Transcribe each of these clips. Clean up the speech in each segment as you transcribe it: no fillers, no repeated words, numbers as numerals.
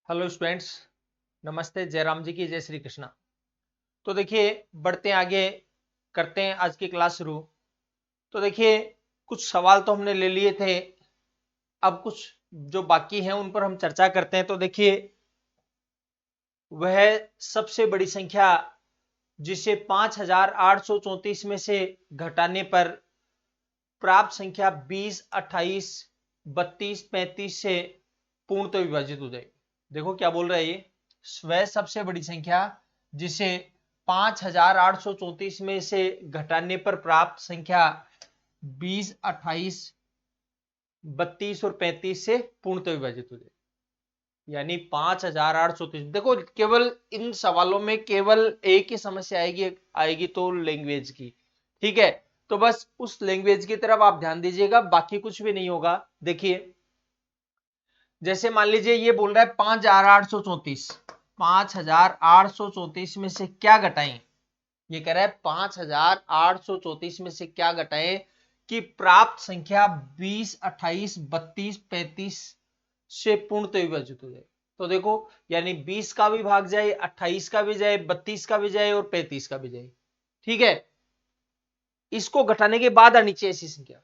Hello students, नमस्ते। जयराम जी की जय श्री कृष्णा। तो देखिए, बढ़ते हैं आगे, करते हैं आज की क्लास शुरू। तो देखिए, कुछ सवाल तो हमने ले लिए थे, अब कुछ जो बाकी हैं उन पर हम चर्चा करते हैं। तो देखिए, वह सबसे बड़ी संख्या जिसे 5834 में से घटाने पर प्राप्त संख्या 20, 28, 32, 35 से पूर्णतः विभाजित हो जाएगी। देखो क्या बोल रहा है ये, वह सबसे बड़ी संख्या जिसे 5834 में से घटाने पर प्राप्त संख्या 20, 28, 32 और 35 से पूर्णतः विभाजित हो जाएगी। यानी 5834। देखो, केवल इन सवालों में केवल एक ही समस्या आएगी तो लैंग्वेज की। ठीक है, तो बस उस लैंग्वेज की तरफ आप ध्यान दीजिएगा, बाकी कुछ भी नहीं होगा। देखिए, जैसे मान लीजिए ये बोल रहा है 5834, 5834 में से क्या घटाएं। ये कह रहा है 5834 में से क्या घटाएं कि प्राप्त संख्या 20, 28, 32, 35 से पूर्णतः विभाजित हो जाए। तो देखो, यानी 20 का भी भाग जाए, 28 का भी जाए, 32 का भी जाए और 35 का भी जाए। ठीक है, इसको घटाने के बाद आनी चाहिए ऐसी संख्या।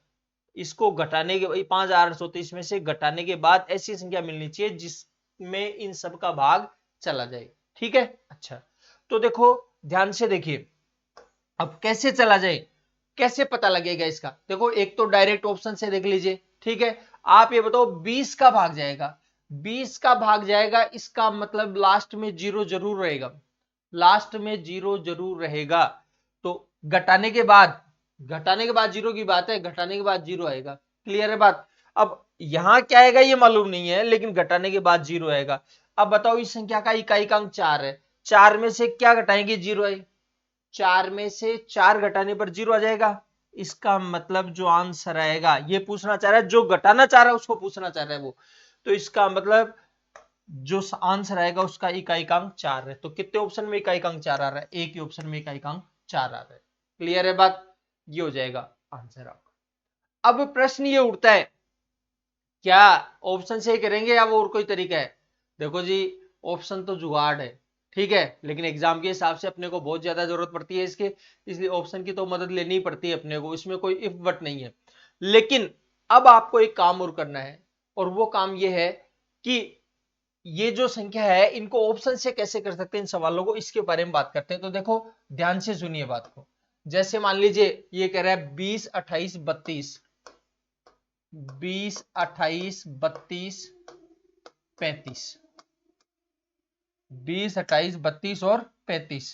इसको घटाने के 5834 में से घटाने के बाद ऐसी संख्या मिलनी चाहिए जिसमें इन सब का भाग चला जाए। ठीक है, अच्छा। तो देखो, ध्यान से देखिए, अब कैसे चला जाए, कैसे पता लगेगा इसका। देखो, एक तो डायरेक्ट ऑप्शन से देख लीजिए। ठीक है, आप ये बताओ 20 का भाग जाएगा, 20 का भाग जाएगा, इसका मतलब लास्ट में जीरो जरूर रहेगा, लास्ट में जीरो जरूर रहेगा। तो घटाने के बाद जीरो की बात है, घटाने के बाद जीरो आएगा। क्लियर है बात। अब यहां क्या आएगा ये मालूम नहीं है, लेकिन घटाने के बाद जीरो आएगा। अब बताओ, इस संख्या का इकाई अंक 4 है, 4 में से क्या घटाएंगे, जीरो आए। 4 में से 4 घटाने पर जीरो आ जाएगा। इसका मतलब जो आंसर आएगा, ये पूछना चाह रहा है, जो घटाना चाह रहा है उसको पूछना चाह रहा है वो। तो इसका मतलब जो आंसर आएगा उसका इकाई अंक 4 है। तो कितने ऑप्शन में इकाई अंक 4 आ रहा है, एक ही ऑप्शन में इकाई अंक 4 आ रहा है। क्लियर है बात, ये हो जाएगा आंसर आपका। अब प्रश्न ये उठता है, क्या ऑप्शन से करेंगे या वो और कोई तरीका है। देखो जी, ऑप्शन तो जुगाड़ है, ठीक है, लेकिन एग्जाम के हिसाब से अपने को बहुत ज्यादा जरूरत पड़ती है इसके, इसलिए ऑप्शन की तो मदद लेनी ही पड़ती है अपने को, इसमें कोई इफ बट नहीं है। लेकिन अब आपको एक काम और करना है, और वो काम ये है कि ये जो संख्या है इनको ऑप्शन से कैसे कर सकते हैं इन सवालों को, इसके बारे में बात करते हैं। तो देखो, ध्यान से सुनिए बात को। जैसे मान लीजिए ये कह रहा है 20, 28, 32, 20, 28, 32, 35, 20, 28, 32 और 35।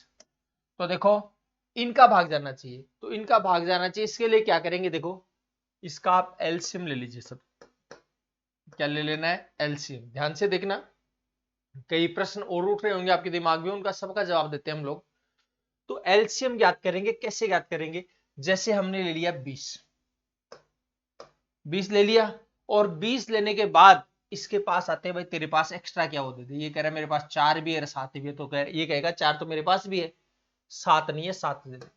तो देखो, इनका भाग जाना चाहिए, तो इनका भाग जाना चाहिए। इसके लिए क्या करेंगे, देखो, इसका आप एलसीएम ले लीजिए। सब क्या ले लेना है, एलसीएम। ध्यान से देखना, कई प्रश्न और उठ रहे होंगे आपके दिमाग में, उनका सबका जवाब देते हैं हम लोग। तो एलसीएम ज्ञात करेंगे, कैसे ज्ञात करेंगे। जैसे हमने ले लिया 20, 20 ले लिया, और 20 लेने के बाद इसके पास आते हैं, भाई तेरे पास एक्स्ट्रा क्या हो, दे दे। ये कह रहा है मेरे पास 4 भी है, 7 भी है, तो ये कहेगा 4 तो मेरे पास भी है, 7 नहीं है, 7 दे दे।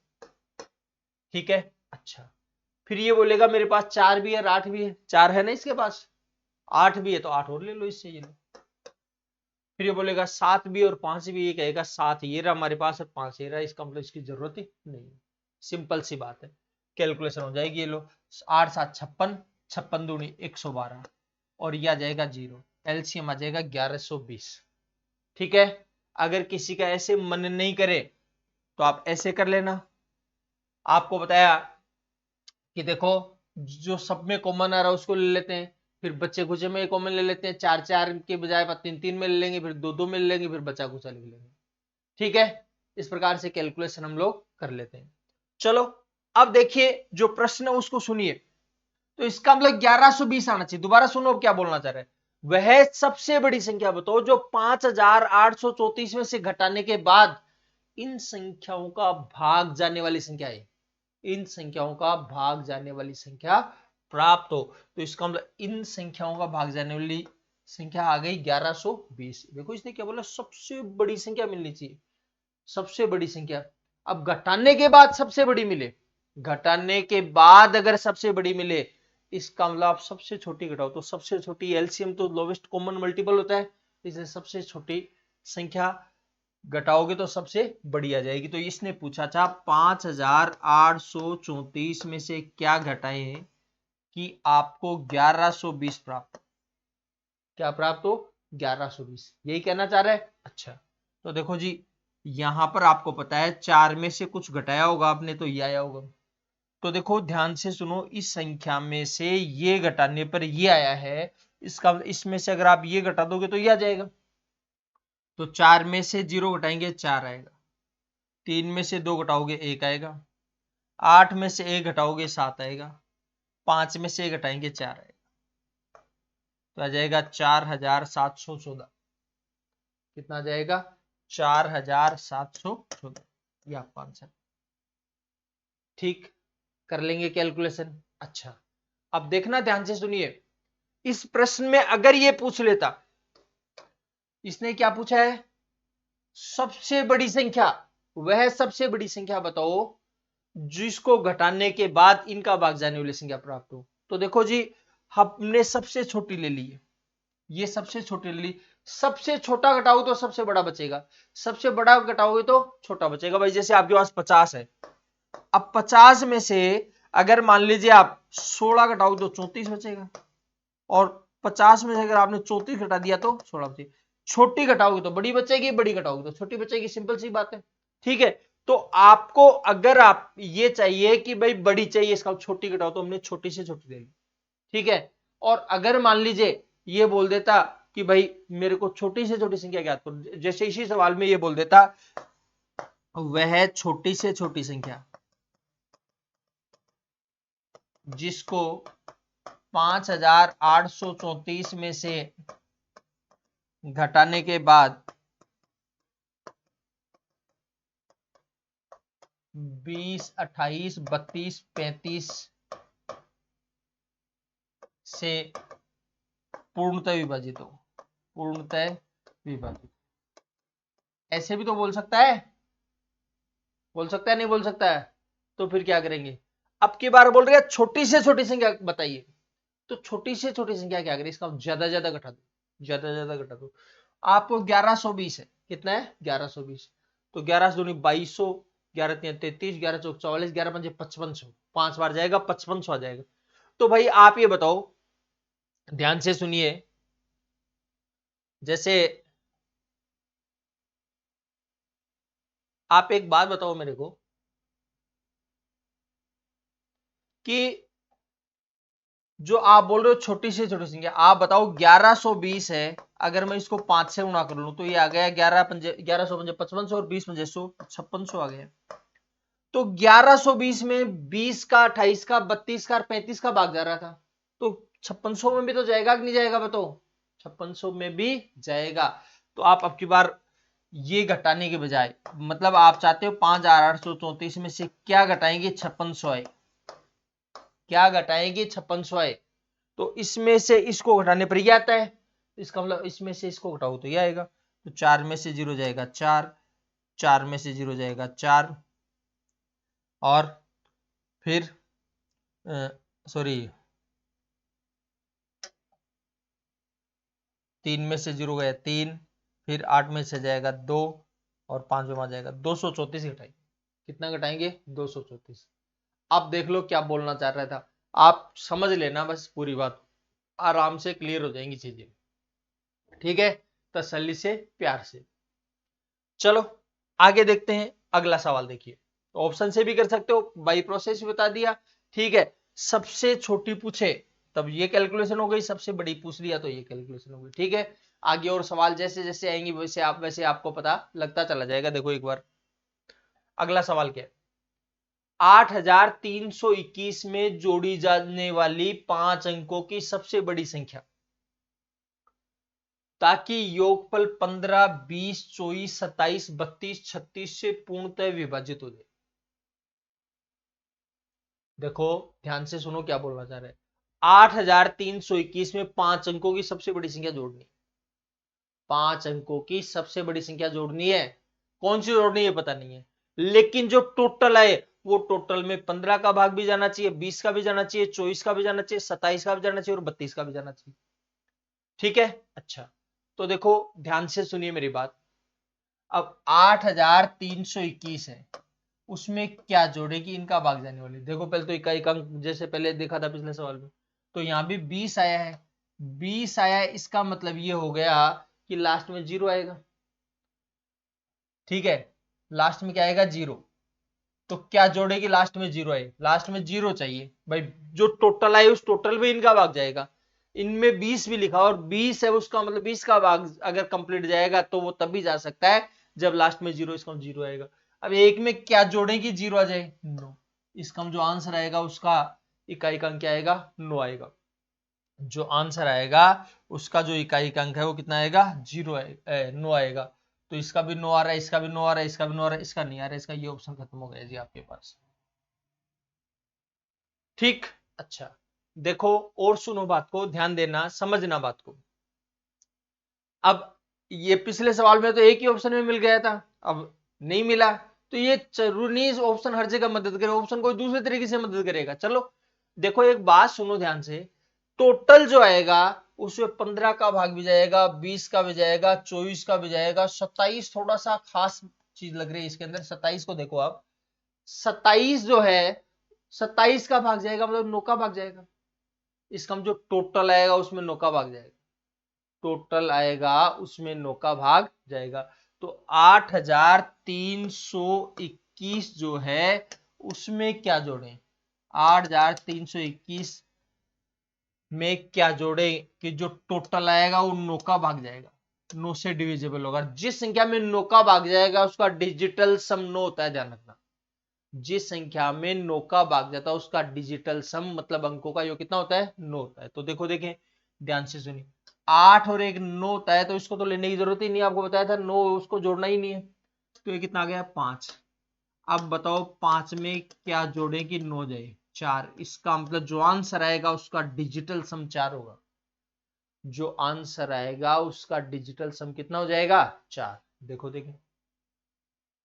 ठीक है, अच्छा। फिर ये बोलेगा मेरे पास 4 भी है और 8 भी है, 4 है ना इसके पास, 8 भी है, तो 8 और ले लो इससे, ये लो। फिर ये बोलेगा 7 भी और 5 भी, ये कहेगा 7 ये रहा हमारे पास और 5 ये रहा, इसका मतलब इसकी जरूरत ही नहीं। सिंपल सी बात है, कैलकुलेशन हो जाएगी। ये लो, 8 7 56, 56 दूनी 112, और ये आ जाएगा जीरो, एलसीएम आ जाएगा 1120। ठीक है, अगर किसी का ऐसे मन नहीं करे तो आप ऐसे कर लेना। आपको बताया कि देखो, जो सब में कॉमन आ रहा है उसको ले लेते हैं, फिर बच्चे खुचे में कॉमन ले लेते हैं, 4 4 के बजाय 3 3 में ले लेंगे, फिर 2 2 में ले लेंगे, फिर बचा खुचा लिख लेंगे। ठीक है, इस प्रकार से कैलकुलेशन हम लोग कर लेते हैं। चलो, अब देखिए जो प्रश्न है उसको सुनिए। तो इसका मतलब 1120 आना चाहिए। दोबारा सुनो, अब क्या बोलना चाह रहे हैं। वह सबसे बड़ी संख्या बताओ जो 5834 में से घटाने के बाद इन संख्याओं का भाग जाने वाली संख्या है, इन संख्याओं का भाग जाने वाली संख्या प्राप्त हो। तो इसका मतलब इन संख्याओं का भाग जाने वाली संख्या आ गई 1120। देखो, इसने क्या बोला, सबसे बड़ी संख्या मिलनी चाहिए, सबसे बड़ी संख्या। अब घटाने के बाद सबसे बड़ी मिले, घटाने के बाद अगर सबसे बड़ी मिले, इसका मतलब आप सबसे छोटी घटाओ, तो सबसे छोटी एलसीएम तो लोवेस्ट कॉमन मल्टीपल होता है, इसलिए सबसे छोटी संख्या घटाओगे तो सबसे बड़ी आ जाएगी। तो इसने पूछा था 5834 में से क्या घटाए कि आपको 1120 प्राप्त। क्या प्राप्त हो? 1120, यही कहना चाह रहा है। अच्छा, तो देखो जी, यहां पर आपको पता है 4 में से कुछ घटाया होगा आपने, तो ये आया होगा। तो देखो ध्यान से सुनो, इस संख्या में से ये घटाने पर ये आया है, इसका इसमें से अगर आप ये घटा दोगे तो ये आ जाएगा। तो 4 में से 0 घटाएंगे 4 आएगा, 3 में से 2 घटाओगे 1 आएगा, 8 में से 1 घटाओगे 7 आएगा, 5 में से 1 घटाएंगे 4 आएगा, तो आ जाएगा 4714। कितना आ जाएगा? 4714, ये आपका आंसर। ठीक, कर लेंगे कैलकुलेशन। अच्छा, अब देखना ध्यान से सुनिए, इस प्रश्न में अगर ये पूछ लेता, इसने क्या पूछा है? सबसे बड़ी संख्या, वह सबसे बड़ी संख्या बताओ जिसको घटाने के बाद इनका भाग जाने वाली संख्या प्राप्त हो। तो देखो जी, हमने सबसे छोटी ले ली है, ये सबसे छोटी ले ली। सबसे छोटा घटाओ तो सबसे बड़ा बचेगा, सबसे बड़ा घटाओगे तो छोटा बचेगा। भाई जैसे आपके पास 50 है, अब 50 में से अगर मान लीजिए आप 16 घटाओगे तो 34 बचेगा, और 50 में से अगर आपने 34 घटा दिया तो 16 बचेगा। छोटी घटाओगे तो बड़ी बचेगी, बड़ी घटाओगे तो छोटी बचेगी, सिंपल सी बात है। ठीक है, तो आपको अगर आप ये चाहिए कि भाई बड़ी चाहिए, इसका छोटी घटाओ, तो हमने छोटी से छोटी ले ली। ठीक है, और अगर मान लीजिए ये बोल देता कि भाई मेरे को छोटी से छोटी संख्या ज्ञात करो, जैसे इसी सवाल में ये बोल देता वह छोटी से छोटी संख्या जिसको 5834 में से घटाने के बाद 20, 28, 32, 35 से पूर्णतः विभाजित हो, पूर्णतः विभाजित। ऐसे भी तो बोल सकता है, बोल सकता है, नहीं बोल सकता है? तो फिर क्या करेंगे? अब की बार बोल रहे हैं छोटी से छोटी संख्या बताइए, तो छोटी से छोटी संख्या क्या करें? इसका ज्यादा ज्यादा घटा दो, ज्यादा ज्यादा घटा दो। आपको 1120 है, कितना है? 1120। तो 11 दूनी 2200, 11 3 33, 11 चौक 44, 11 पंजे 5500, 5 बार जाएगा 5500 आ जाएगा। तो भाई आप ये बताओ, ध्यान से सुनिए, जैसे आप एक बात बताओ मेरे को कि जो आप बोल रहे हो छोटी से छोटी संख्या, आप बताओ 1120 है, अगर मैं इसको 5 से गुणा कर लूं तो ये आ गया 1100 पंजे 5500 और 20 पंजे 100, 5600 आ गया। तो 1120 में 20 का, 28 का, 32 का और 35 का भाग जा रहा था, तो 5600 में भी तो जाएगा कि नहीं जाएगा? बताओ, 5600 में भी जाएगा। तो आप अब की बार ये घटाने के बजाय, मतलब आप चाहते हो 5834 में से क्या घटाएंगे? 5600 आए। क्या घटाएंगे? 5600 आए। तो इसमें से इसको घटाने पर ये आता है, इसका मतलब इसमें से इसको घटाओ तो ये आएगा। तो 4 में से 0 जाएगा 4, 4 में से 0 जाएगा 4, और फिर सॉरी 3 में से 0 गया 3, फिर 8 में से जाएगा 2, और 5 में आ जाएगा 234 घटाएंगे। कितना घटाएंगे? 234। अब देख लो क्या बोलना चाह रहा था, आप समझ लेना बस, पूरी बात आराम से क्लियर हो जाएंगी चीजें। ठीक है, तसल्ली से, प्यार से। चलो आगे देखते हैं, अगला सवाल देखिए। ऑप्शन से भी कर सकते हो, बाई प्रोसेस भी बता दिया। ठीक है, सबसे छोटी पूछे तब ये कैलकुलेशन हो गई, सबसे बड़ी पूछ लिया तो ये कैलकुलेशन हो गई। ठीक है, आगे और सवाल जैसे जैसे आएंगे वैसे आपको पता लगता चला जाएगा। देखो एक बार अगला सवाल क्या है? 8321 में जोड़ी जाने वाली 5 अंकों की सबसे बड़ी संख्या, ताकि योगफल 15, 20, 24, 27, 32, 36 से पूर्णतः विभाजित हो जाए। देखो ध्यान से सुनो क्या बोलना चाह रहे हैं। 8321 में 5 अंकों की सबसे बड़ी संख्या जोड़नी, 5 अंकों की सबसे बड़ी संख्या जोड़नी है। कौन सी जोड़नी है पता नहीं है, लेकिन जो टोटल है वो टोटल में 15 का भाग भी जाना चाहिए, 20 का भी जाना चाहिए, 24 का भी जाना चाहिए, 27 का भी जाना चाहिए और 32 का भी जाना चाहिए। ठीक है, अच्छा तो देखो ध्यान से सुनिए मेरी बात। अब 8321 है, उसमें क्या जोड़ेगी, इनका भाग जाने वाली। देखो पहले तो इकाई अंक जैसे पहले देखा था पिछले सवाल में, तो यहां भी 20 आया है, 20 आया है, इसका मतलब ये हो गया कि लास्ट में 0 आएगा। ठीक है, लास्ट में क्या आएगा, 0। तो क्या जोड़ेगी लास्ट में, 0 आए, लास्ट में 0 चाहिए भाई। जो टोटल आए उस टोटल में इनका भाग जाएगा। इनमें 20 भी लिखा और 20 है, उसका मतलब 20 का भाग अगर कंप्लीट जाएगा तो वो तब भी जा सकता है जब लास्ट में 0, इसका 0 आएगा। अब एक में क्या जोड़ेगी 0 आ जाए, 9। इसका जो आंसर आएगा उसका इकाई का अंक क्या आएगा, 9 आएगा। जो आंसर आएगा उसका जो इकाई का अंक है वो कितना आएगा, 0 आएगा, 9 आएगा। तो इसका भी 9 आ रहा है, इसका भी 9 आ रहा है, इसका भी 9 आ रहा है, इसका नहीं आ रहा है, इसका ये ऑप्शन खत्म हो गया जी आपके पास। ठीक, अच्छा देखो और सुनो बात को, ध्यान देना, समझना बात को। अब ये पिछले सवाल में तो एक ही ऑप्शन में मिल गया था, अब नहीं मिला, तो ये जरूरी नहीं ऑप्शन हर जगह मदद करे, ऑप्शन कोई दूसरे तरीके से मदद करेगा। चलो देखो एक बात सुनो ध्यान से, टोटल जो आएगा उसमें 15 का भाग भी जाएगा, 20 का भी जाएगा, 24 का भी जाएगा, 27 थोड़ा सा खास चीज लग रही है इसके अंदर। 27 को देखो आप, 27 जो है 27 का भाग जाएगा, मतलब 9 का भाग जाएगा। इसका जो टोटल आएगा उसमें 9 का भाग जाएगा, टोटल आएगा उसमें 9 का भाग जाएगा। तो 8321 जो है उसमें क्या जोड़े, 8321 में क्या जोड़े कि जो टोटल आएगा वो 9 का भाग जाएगा, 9 से डिविजिबल होगा। जिस संख्या में 9 का भाग जाएगा उसका डिजिटल सम 9 होता है, ध्यान रखना। जिस संख्या में 9 का भाग जाता है उसका डिजिटल सम मतलब अंकों का योग कितना होता है, 9 होता है। तो देखो देखें ध्यान से सुनिए, 8 और 1 9 होता है, तो इसको तो लेने की जरूरत ही नहीं, आपको बताया था 9 उसको जोड़ना ही नहीं है। तो ये कितना आ गया, 5। अब बताओ 5 में क्या जोड़े कि 9 जाए, 4। इसका मतलब जो आंसर आएगा उसका डिजिटल सम 4 होगा। जो आंसर आएगा उसका डिजिटल सम कितना हो जाएगा, 4। देखो देखें,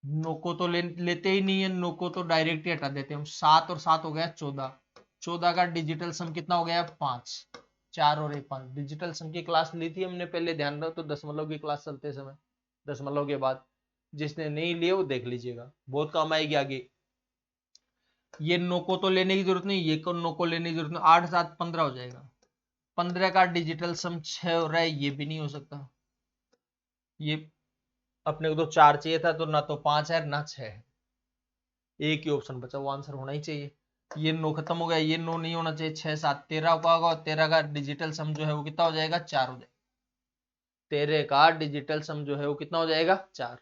नो को तो लेते ही नहीं है, नो को तो डायरेक्ट ही हटा देते हैं हम। 7 और 7 हो गया 14, 14 का डिजिटल सम कितना हो गया, 5। 4 और 1 5। डिजिटल सम की क्लास ली थी हमने पहले, ध्यान रहो, तो दशमलव की क्लास चलते समय, दशमलव के बाद। जिसने नहीं लिए वो देख लीजिएगा, बहुत काम आएगी आगे। ये नो को तो लेने की जरूरत नहीं, ये को नो को लेने की जरूरत नहीं। 8 7 15 हो जाएगा। 15 का डिजिटल सम 6 हो रहा है, ये भी नहीं हो सकता। ये अपने को तो 4 चाहिए था, तो ना तो 5 है ना 6 है, एक ही ऑप्शन बचा, वो आंसर होना ही चाहिए। ये 9 खत्म हो गया, ये 9 नहीं होना चाहिए। 6 7 13 का होगा, 13 का डिजिटल सम जो है वो कितना हो जाएगा, 4 हो जाएगा। 13 का डिजिटल सम जो है वो कितना हो जाएगा, 4।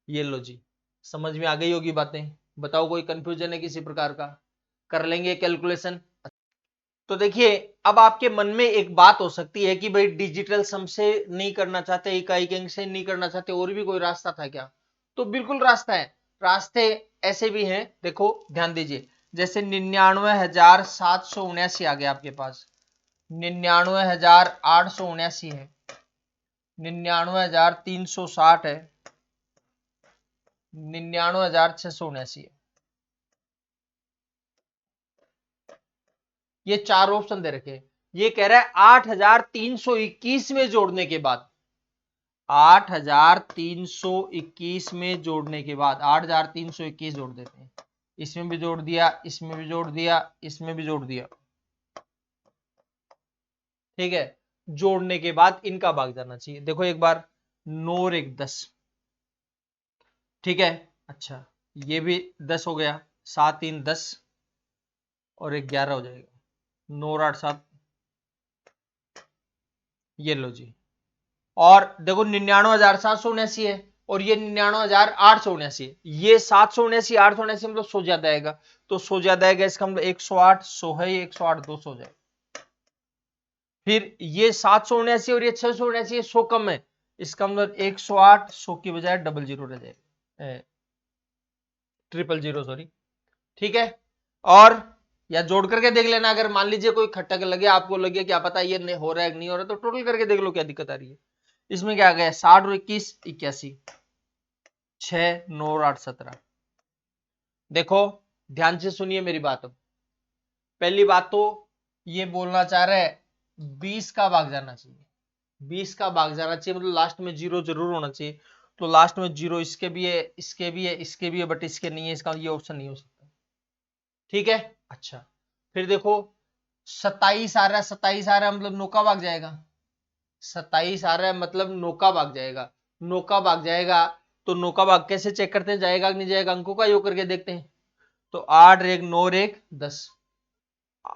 ये लो जी, समझ में आ गई होगी बातें। बताओ कोई कंफ्यूजन है किसी प्रकार का, कर लेंगे कैलकुलेशन। तो देखिए अब आपके मन में एक बात हो सकती है कि भाई डिजिटल सम से नहीं करना चाहते, इकाई के अंक से नहीं करना चाहते, और भी कोई रास्ता था क्या? तो बिल्कुल रास्ता है, रास्ते ऐसे भी हैं, देखो ध्यान दीजिए। जैसे 99,779 आ गया आपके पास, 99,879 है, 99,360 है, 99,679 है। ये चार ऑप्शन दे रखे। ये कह रहा है 8,321 में जोड़ने के बाद, 8,321 में जोड़ने के बाद, 8,321 जोड़ देते हैं, इसमें भी जोड़ दिया, इसमें भी जोड़ दिया, इसमें भी जोड़ दिया। ठीक है, जोड़ने के बाद इनका भाग जाना चाहिए। देखो एक बार, 9 और 1 10। ठीक है, अच्छा ये भी 10 हो गया, 7 3 10 और 1 11 हो जाएगा, 9 और 8 7। ये लो जी, और देखो 99,779 है और ये 99,879 है। ये 779 879 मतलब 100 ज्यादा आएगा, तो 100 ज्यादा आएगा, इसका मतलब 108 100 है, 108 200 जाए। फिर ये 779 और ये 679 100 कम है, इसका मतलब 108 100 की बजाय 00 रह जाएगा, 000 सॉरी। ठीक है, और या जोड़ करके देख लेना, अगर मान लीजिए कोई खटक लगे, आपको लगे क्या पता ये नहीं हो रहा है नहीं हो रहा, तो टोटल करके देख लो क्या दिक्कत आ रही है। इसमें क्या आ गया, 60 और 21 81, 6 9 और 8 17। देखो ध्यान से सुनिए मेरी बात। अब पहली बात तो ये बोलना चाह रहे हैं 20 का भाग जाना चाहिए, 20 का भाग जाना चाहिए, मतलब लास्ट में 0 जरूर होना चाहिए। तो लास्ट में 0 इसके भी है, इसके भी है, इसके भी है, बट इसके नहीं है, इसका ये ऑप्शन नहीं हो सकता। ठीक है। अच्छा, फिर देखो 27 आ रहा है, 27 आ रहा है मतलब 9 का भाग जाएगा। 27 आ रहा है मतलब 9 का भाग जाएगा। 9 का भाग जाएगा तो 9 का भाग कैसे चेक करते हैं, जाएगा कि नहीं जाएगा, अंकों का योग करके देखते हैं। तो 8 और 1 9 और 1 10,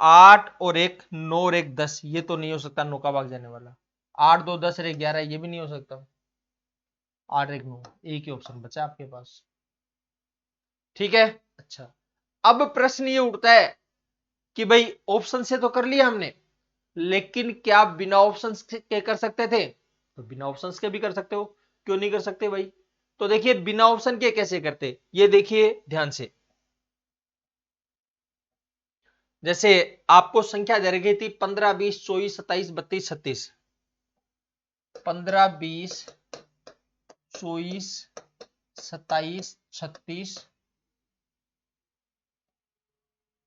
8 और 1 9 और 1 10, ये तो नहीं हो सकता 9 का भाग जाने वाला। 8 2 10 और 1 11, ये भी नहीं हो सकता। 8 1 9, एक ही ऑप्शन बचा आपके पास। ठीक है। अच्छा, अब प्रश्न ये उठता है कि भाई ऑप्शन से तो कर लिया हमने, लेकिन क्या बिना ऑप्शन के कर सकते थे? तो बिना ऑप्शन के भी कर सकते हो, क्यों नहीं कर सकते भाई? तो देखिए बिना ऑप्शन के कैसे करते, ये देखिए ध्यान से। जैसे आपको संख्या दे रखी थी 15 20 24 27 32 36, 15 20 24 27 36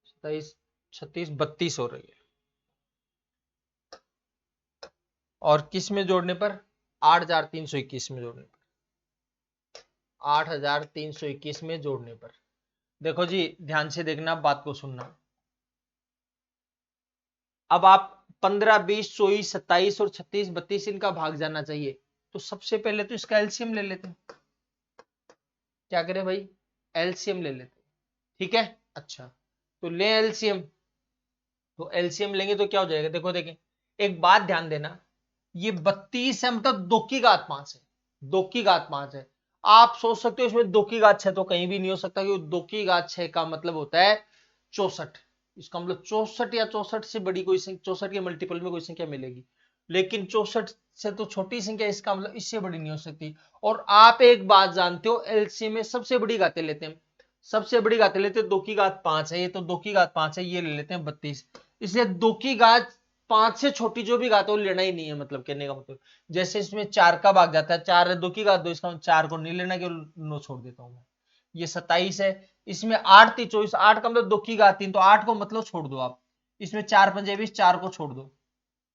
27 36 32 हो रही है, और किस में जोड़ने पर? 8321 में जोड़ने पर, 8321 में जोड़ने पर। देखो जी ध्यान से देखना, बात को सुनना। अब आप 15 20 24 27 और 36 32 इनका भाग जाना चाहिए, तो सबसे पहले तो इसका एलसीएम ले लेते हैं। क्या करें भाई? एलसीएम ले लेते हैं। ठीक है। अच्छा, तो ले एलसीएम। तो एलसीएम लेंगे तो क्या हो जाएगा, देखो देखें, एक बात ध्यान देना, ये 32 है मतलब 2 की घात 5 है, 2 की घात 5 है। आप सोच सकते हो इसमें 2 की घात 6 तो कहीं भी नहीं हो सकता, क्योंकि 2 की घात 6 का मतलब होता है 64। इसका मतलब 64 या 64 से बड़ी कोई संख्या, 64 के मल्टीपल में कोई संख्या मिलेगी, लेकिन 64 से तो छोटी संख्या, इसका मतलब इससे बड़ी नहीं हो सकती। और आप एक बात जानते हो, एलसीएम में सबसे बड़ी घातें लेते हैं, सबसे बड़ी घातें लेते हैं, 2 की घात 5 है, ये तो 2 की घात 5 है, ये ले लेते हैं 32। इसलिए 2 की घात 5 से छोटी जो भी घात है वो लेना ही नहीं है, मतलब कहने का मतलब। जैसे इसमें 4 का भाग जाता है, 4 2 की घात 2, इसका 4 को नहीं लेना, केवल 9 छोड़ देता हूं मैं। ये 27 है, इसमें 8 3 24, 8 का मतलब 2 की घात 3, तो 8 को मतलब छोड़ दो आप, इसमें 4 पंजे 20, 4 को छोड़ दो।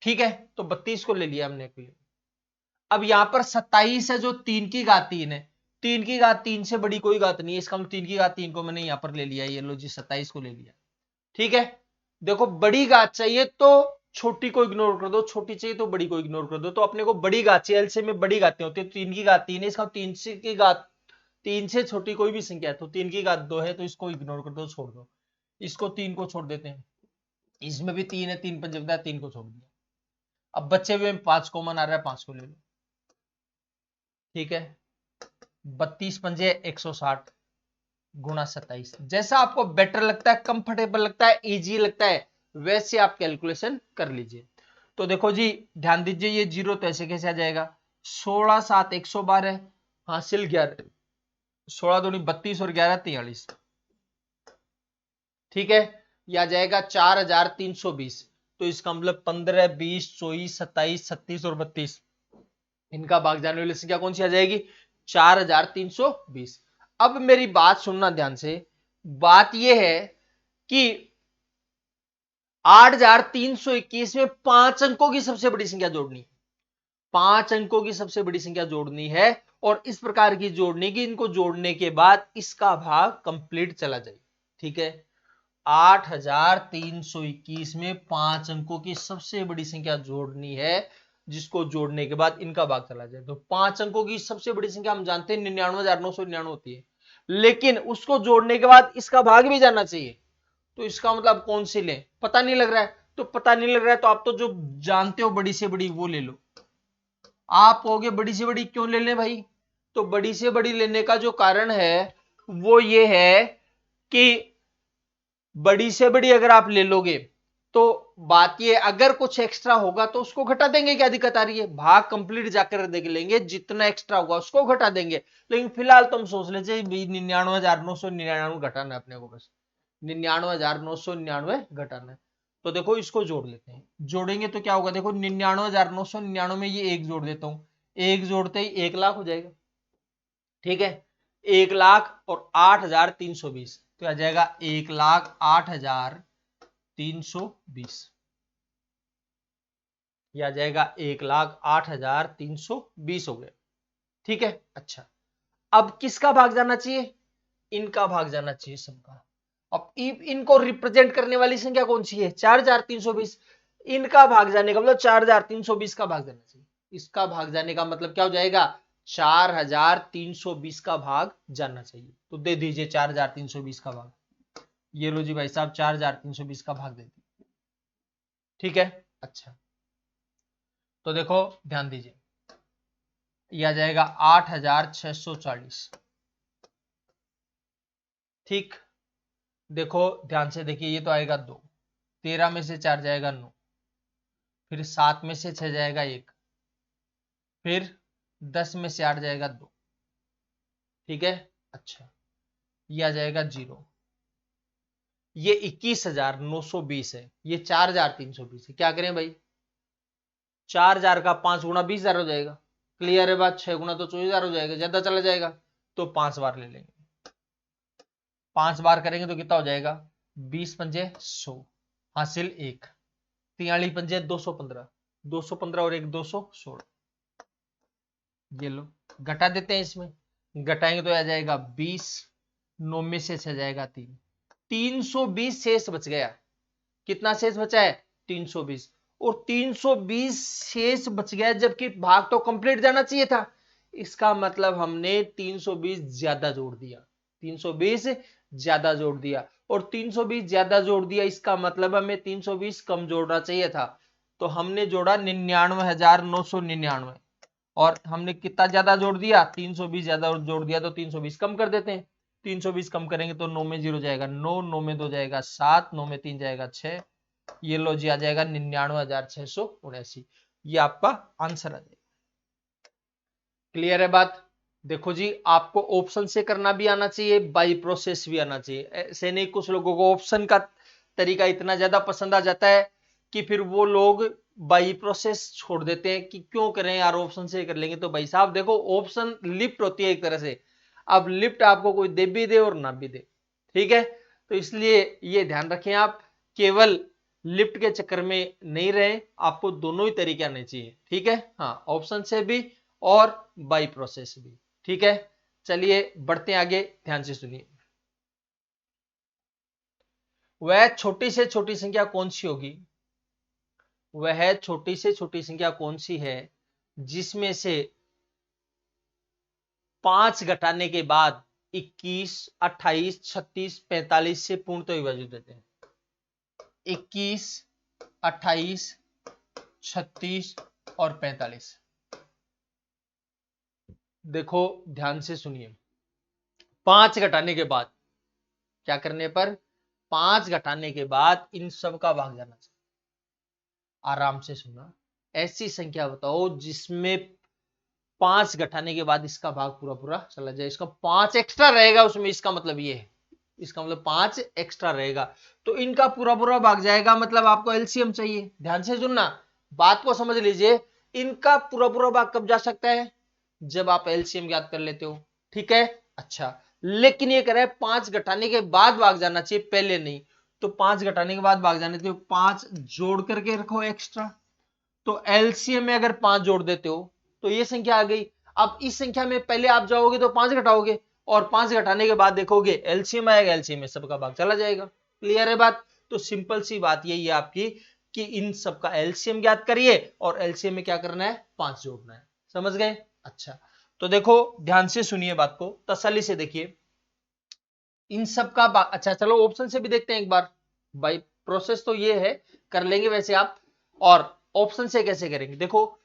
ठीक है, तो 32 को ले लिया हमने के लिए। अब यहां पर 27 है जो 3 की घात 3 है, 3 की घात 3 से बड़ी कोई घात नहीं है, इसका मतलब 3 की घात 3 को मैंने यहां पर ले लिया, ये लो जी 27 को ले लिया। ठीक है। देखो बड़ी घात चाहिए तो छोटी को इग्नोर कर दो, छोटी चाहिए तो बड़ी को इग्नोर कर दो, तो अपने को बड़ी घात चाहिए, एलसीएम में बड़ी घातें होती है, 3 की घात 3 है, इसका 3 से की घात 3 से छोटी कोई भी संख्या है, तो 3 की घात 2 है, तो इसको इग्नोर कर दो, छोड़ दो। इसको 3 को छोड़ देते हैं, इसमें भी 3 है, 3 पंजे बताया, 3 को छोड़ दिया। अब बच्चे हुए 5 कॉमन आ रहा है, 5 को ले लो। ठीक है, 32 पंजे 160 गुणा 27, जैसा आपको बेटर लगता है, कंफर्टेबल लगता है, इजी लगता है, वैसे आप कैलकुलेशन कर लीजिए। तो देखो जी ध्यान दीजिए, ये जीरो तो ऐसे कैसे आ जाएगा, 16 7 112 हासिल 11, 16 दूनी 32 और 11 43। ठीक है, यह आ जाएगा 4320। तो इसका मतलब 15 20 24 27 36 और 32, इनका भाग जाने वाली संख्या कौन सी आ जाएगी, 4320। अब मेरी बात सुनना ध्यान से, बात यह है कि 8321 में 5 अंकों की सबसे बड़ी संख्या जोड़नी है, 5 अंकों की सबसे बड़ी संख्या जोड़नी है, और इस प्रकार की जोड़नी की, इनको जोड़ने के बाद इसका भाग कंप्लीट चला जाए। ठीक है, 8321 में 5 अंकों की सबसे बड़ी संख्या जोड़नी है, जिसको जोड़ने के बाद इनका भाग चला जाए। तो 5 अंकों की सबसे बड़ी संख्या हम जानते हैं 99,999 होती है, लेकिन उसको जोड़ने के बाद इसका भाग भी जाना चाहिए। तो इसका मतलब कौन सी लें, पता नहीं लग रहा है, तो पता नहीं लग रहा है तो आप तो जो जानते हो बड़ी से बड़ी वो ले लो। आप कहोगे बड़ी से बड़ी क्यों ले लें भाई, तो बड़ी से बड़ी लेने का जो कारण है वो ये है कि बड़ी से बड़ी अगर आप ले लोगे तो बात ये, अगर कुछ एक्स्ट्रा होगा तो उसको घटा देंगे, क्या दिक्कत आ रही है, भाग कंप्लीट जाकर देख लेंगे, जितना एक्स्ट्रा होगा उसको घटा देंगे। लेकिन फिलहाल तुम सोच लीजिए 99,999 घटाना है अपने को, बस 99,999 घटाना है। तो देखो इसको जोड़ लेते हैं, जोड़ेंगे तो क्या होगा, देखो 99,999 में ये एक जोड़ देता हूं, एक जोड़ते ही 1 लाख हो जाएगा। ठीक है, 1 लाख और 8,320, तो आ जाएगा 1,08,320। ये आ जाएगा 1,08,320 हो गया। ठीक है, अच्छा अब किसका भाग जाना चाहिए, इनका भाग जाना चाहिए सबका। अब इनको रिप्रेजेंट करने वाली संख्या कौन सी है, 4,320। इनका भाग जाने का मतलब 4,320 का भाग जाना चाहिए। इसका भाग जाने का मतलब क्या हो जाएगा, 4,320 का भाग जाना चाहिए। तो दे दीजिए 4,320 का भाग। ये लो जी भाई साहब, 4,320 का भाग दे दीजिए। ठीक है, अच्छा तो देखो ध्यान दीजिए, यह आ जाएगा 8,640। ठीक, देखो ध्यान से देखिए, ये तो आएगा 2, 13 में से 4 जाएगा 9, फिर 7 में से 6 जाएगा 1, फिर 10 में से 8 जाएगा 2। ठीक है, अच्छा ये आ जाएगा 0। ये 21,920 है, ये 4,320 है। क्या करें भाई, 4,000 का 5 गुना 20,000 हो जाएगा। क्लियर है बात, 6 गुना तो 24,000 हो जाएगा, ज्यादा चला जाएगा तो 5 बार ले लेंगे। 5 बार करेंगे तो कितना हो जाएगा, 20 पंजे 100, हासिल 1, 43 पंजे 215, 215 और 1 216। ये लो घटा देते हैं, इसमें घटाएंगे तो आ जाएगा 20, 9 में से 6 जाएगा 3, 320 शेष बच गया। कितना शेष बचा है, 320, और 320 शेष बच गया, जबकि भाग तो कंप्लीट जाना चाहिए था। इसका मतलब हमने 320 ज्यादा जोड़ दिया, 320 ज्यादा जोड़ दिया, और 320 ज्यादा जोड़ दिया, इसका मतलब हमें 320 कम जोड़ना चाहिए था। तो हमने जोड़ा 99,999, और हमने कितना ज्यादा जोड़ दिया, 320 ज्यादा जोड़ दिया, तो 320 कम कर देते हैं। 320 कम करेंगे तो 9 में 0 जाएगा 9, 9 में 2 जाएगा 7, 9 में 3 जाएगा 6। ये लो जी आ जाएगा 99,679। ये आपका आंसर आ जाएगा। क्लियर है बात। देखो जी, आपको ऑप्शन से करना भी आना चाहिए, बाई प्रोसेस भी आना चाहिए। ऐसे नहीं, कुछ लोगों को ऑप्शन का तरीका इतना ज्यादा पसंद आ जाता है कि फिर वो लोग बाई प्रोसेस छोड़ देते हैं कि क्यों करें यार, ऑप्शन से कर लेंगे। तो भाई साहब देखो, ऑप्शन लिफ्ट होती है एक तरह से। अब लिफ्ट आपको कोई दे भी दे और ना भी दे, ठीक है। तो इसलिए ये ध्यान रखें, आप केवल लिफ्ट के चक्कर में नहीं रहे, आपको दोनों ही तरीके आने चाहिए। ठीक है, हाँ, ऑप्शन से भी और बाई प्रोसेस भी। ठीक है, चलिए बढ़ते आगे, ध्यान से सुनिए। वह छोटी से छोटी संख्या कौन सी होगी, वह छोटी से छोटी संख्या कौन सी है जिसमें से 5 घटाने के बाद 21, 28, 36, 45 से पूर्णतः विभाजित होते हैं। 21, 28, 36 और 45। देखो ध्यान से सुनिए, 5 घटाने के बाद, क्या करने पर, 5 घटाने के बाद इन सब का भाग जाना चाहिए। आराम से सुना, ऐसी संख्या बताओ जिसमें 5 घटाने के बाद इसका भाग पूरा पूरा चला जाए, इसका 5 एक्स्ट्रा रहेगा उसमें, इसका मतलब ये है, इसका मतलब 5 एक्स्ट्रा रहेगा, तो इनका पूरा पूरा भाग जाएगा। मतलब आपको एलसीएम चाहिए, ध्यान से सुनना, बात को समझ लीजिए। इनका पूरा पूरा भाग कब जा सकता है, जब आप एलसीएम याद कर लेते हो। ठीक है, अच्छा, लेकिन ये कह रहा है 5 घटाने के बाद भाग जाना चाहिए, पहले नहीं। तो 5 घटाने के बाद भाग जाने के 5 जोड़ करके रखो एक्स्ट्रा, तो एलसीएम में अगर 5 जोड़ देते हो तो ये संख्या आ गई। अब इस संख्या में पहले आप जाओगे तो 5 घटाओगे, और 5 घटाने के बाद देखोगे एलसीएम आएगा, एलसीएम में सबका भाग चला जाएगा। क्लियर है बात। तो सिंपल सी बात यही है आपकी कि इन सबका एलसीएम ज्ञात करिए, और एलसीएम में क्या करना है, 5 जोड़ना है। समझ गए, अच्छा तो देखो ध्यान से सुनिए, बात को तसल्ली से देखिए। इन सब का अच्छा चलो ऑप्शन से भी देखते हैं एक बार। भाई प्रोसेस तो ये है, कर लेंगे वैसे आप, और ऑप्शन से कैसे करेंगे, देखो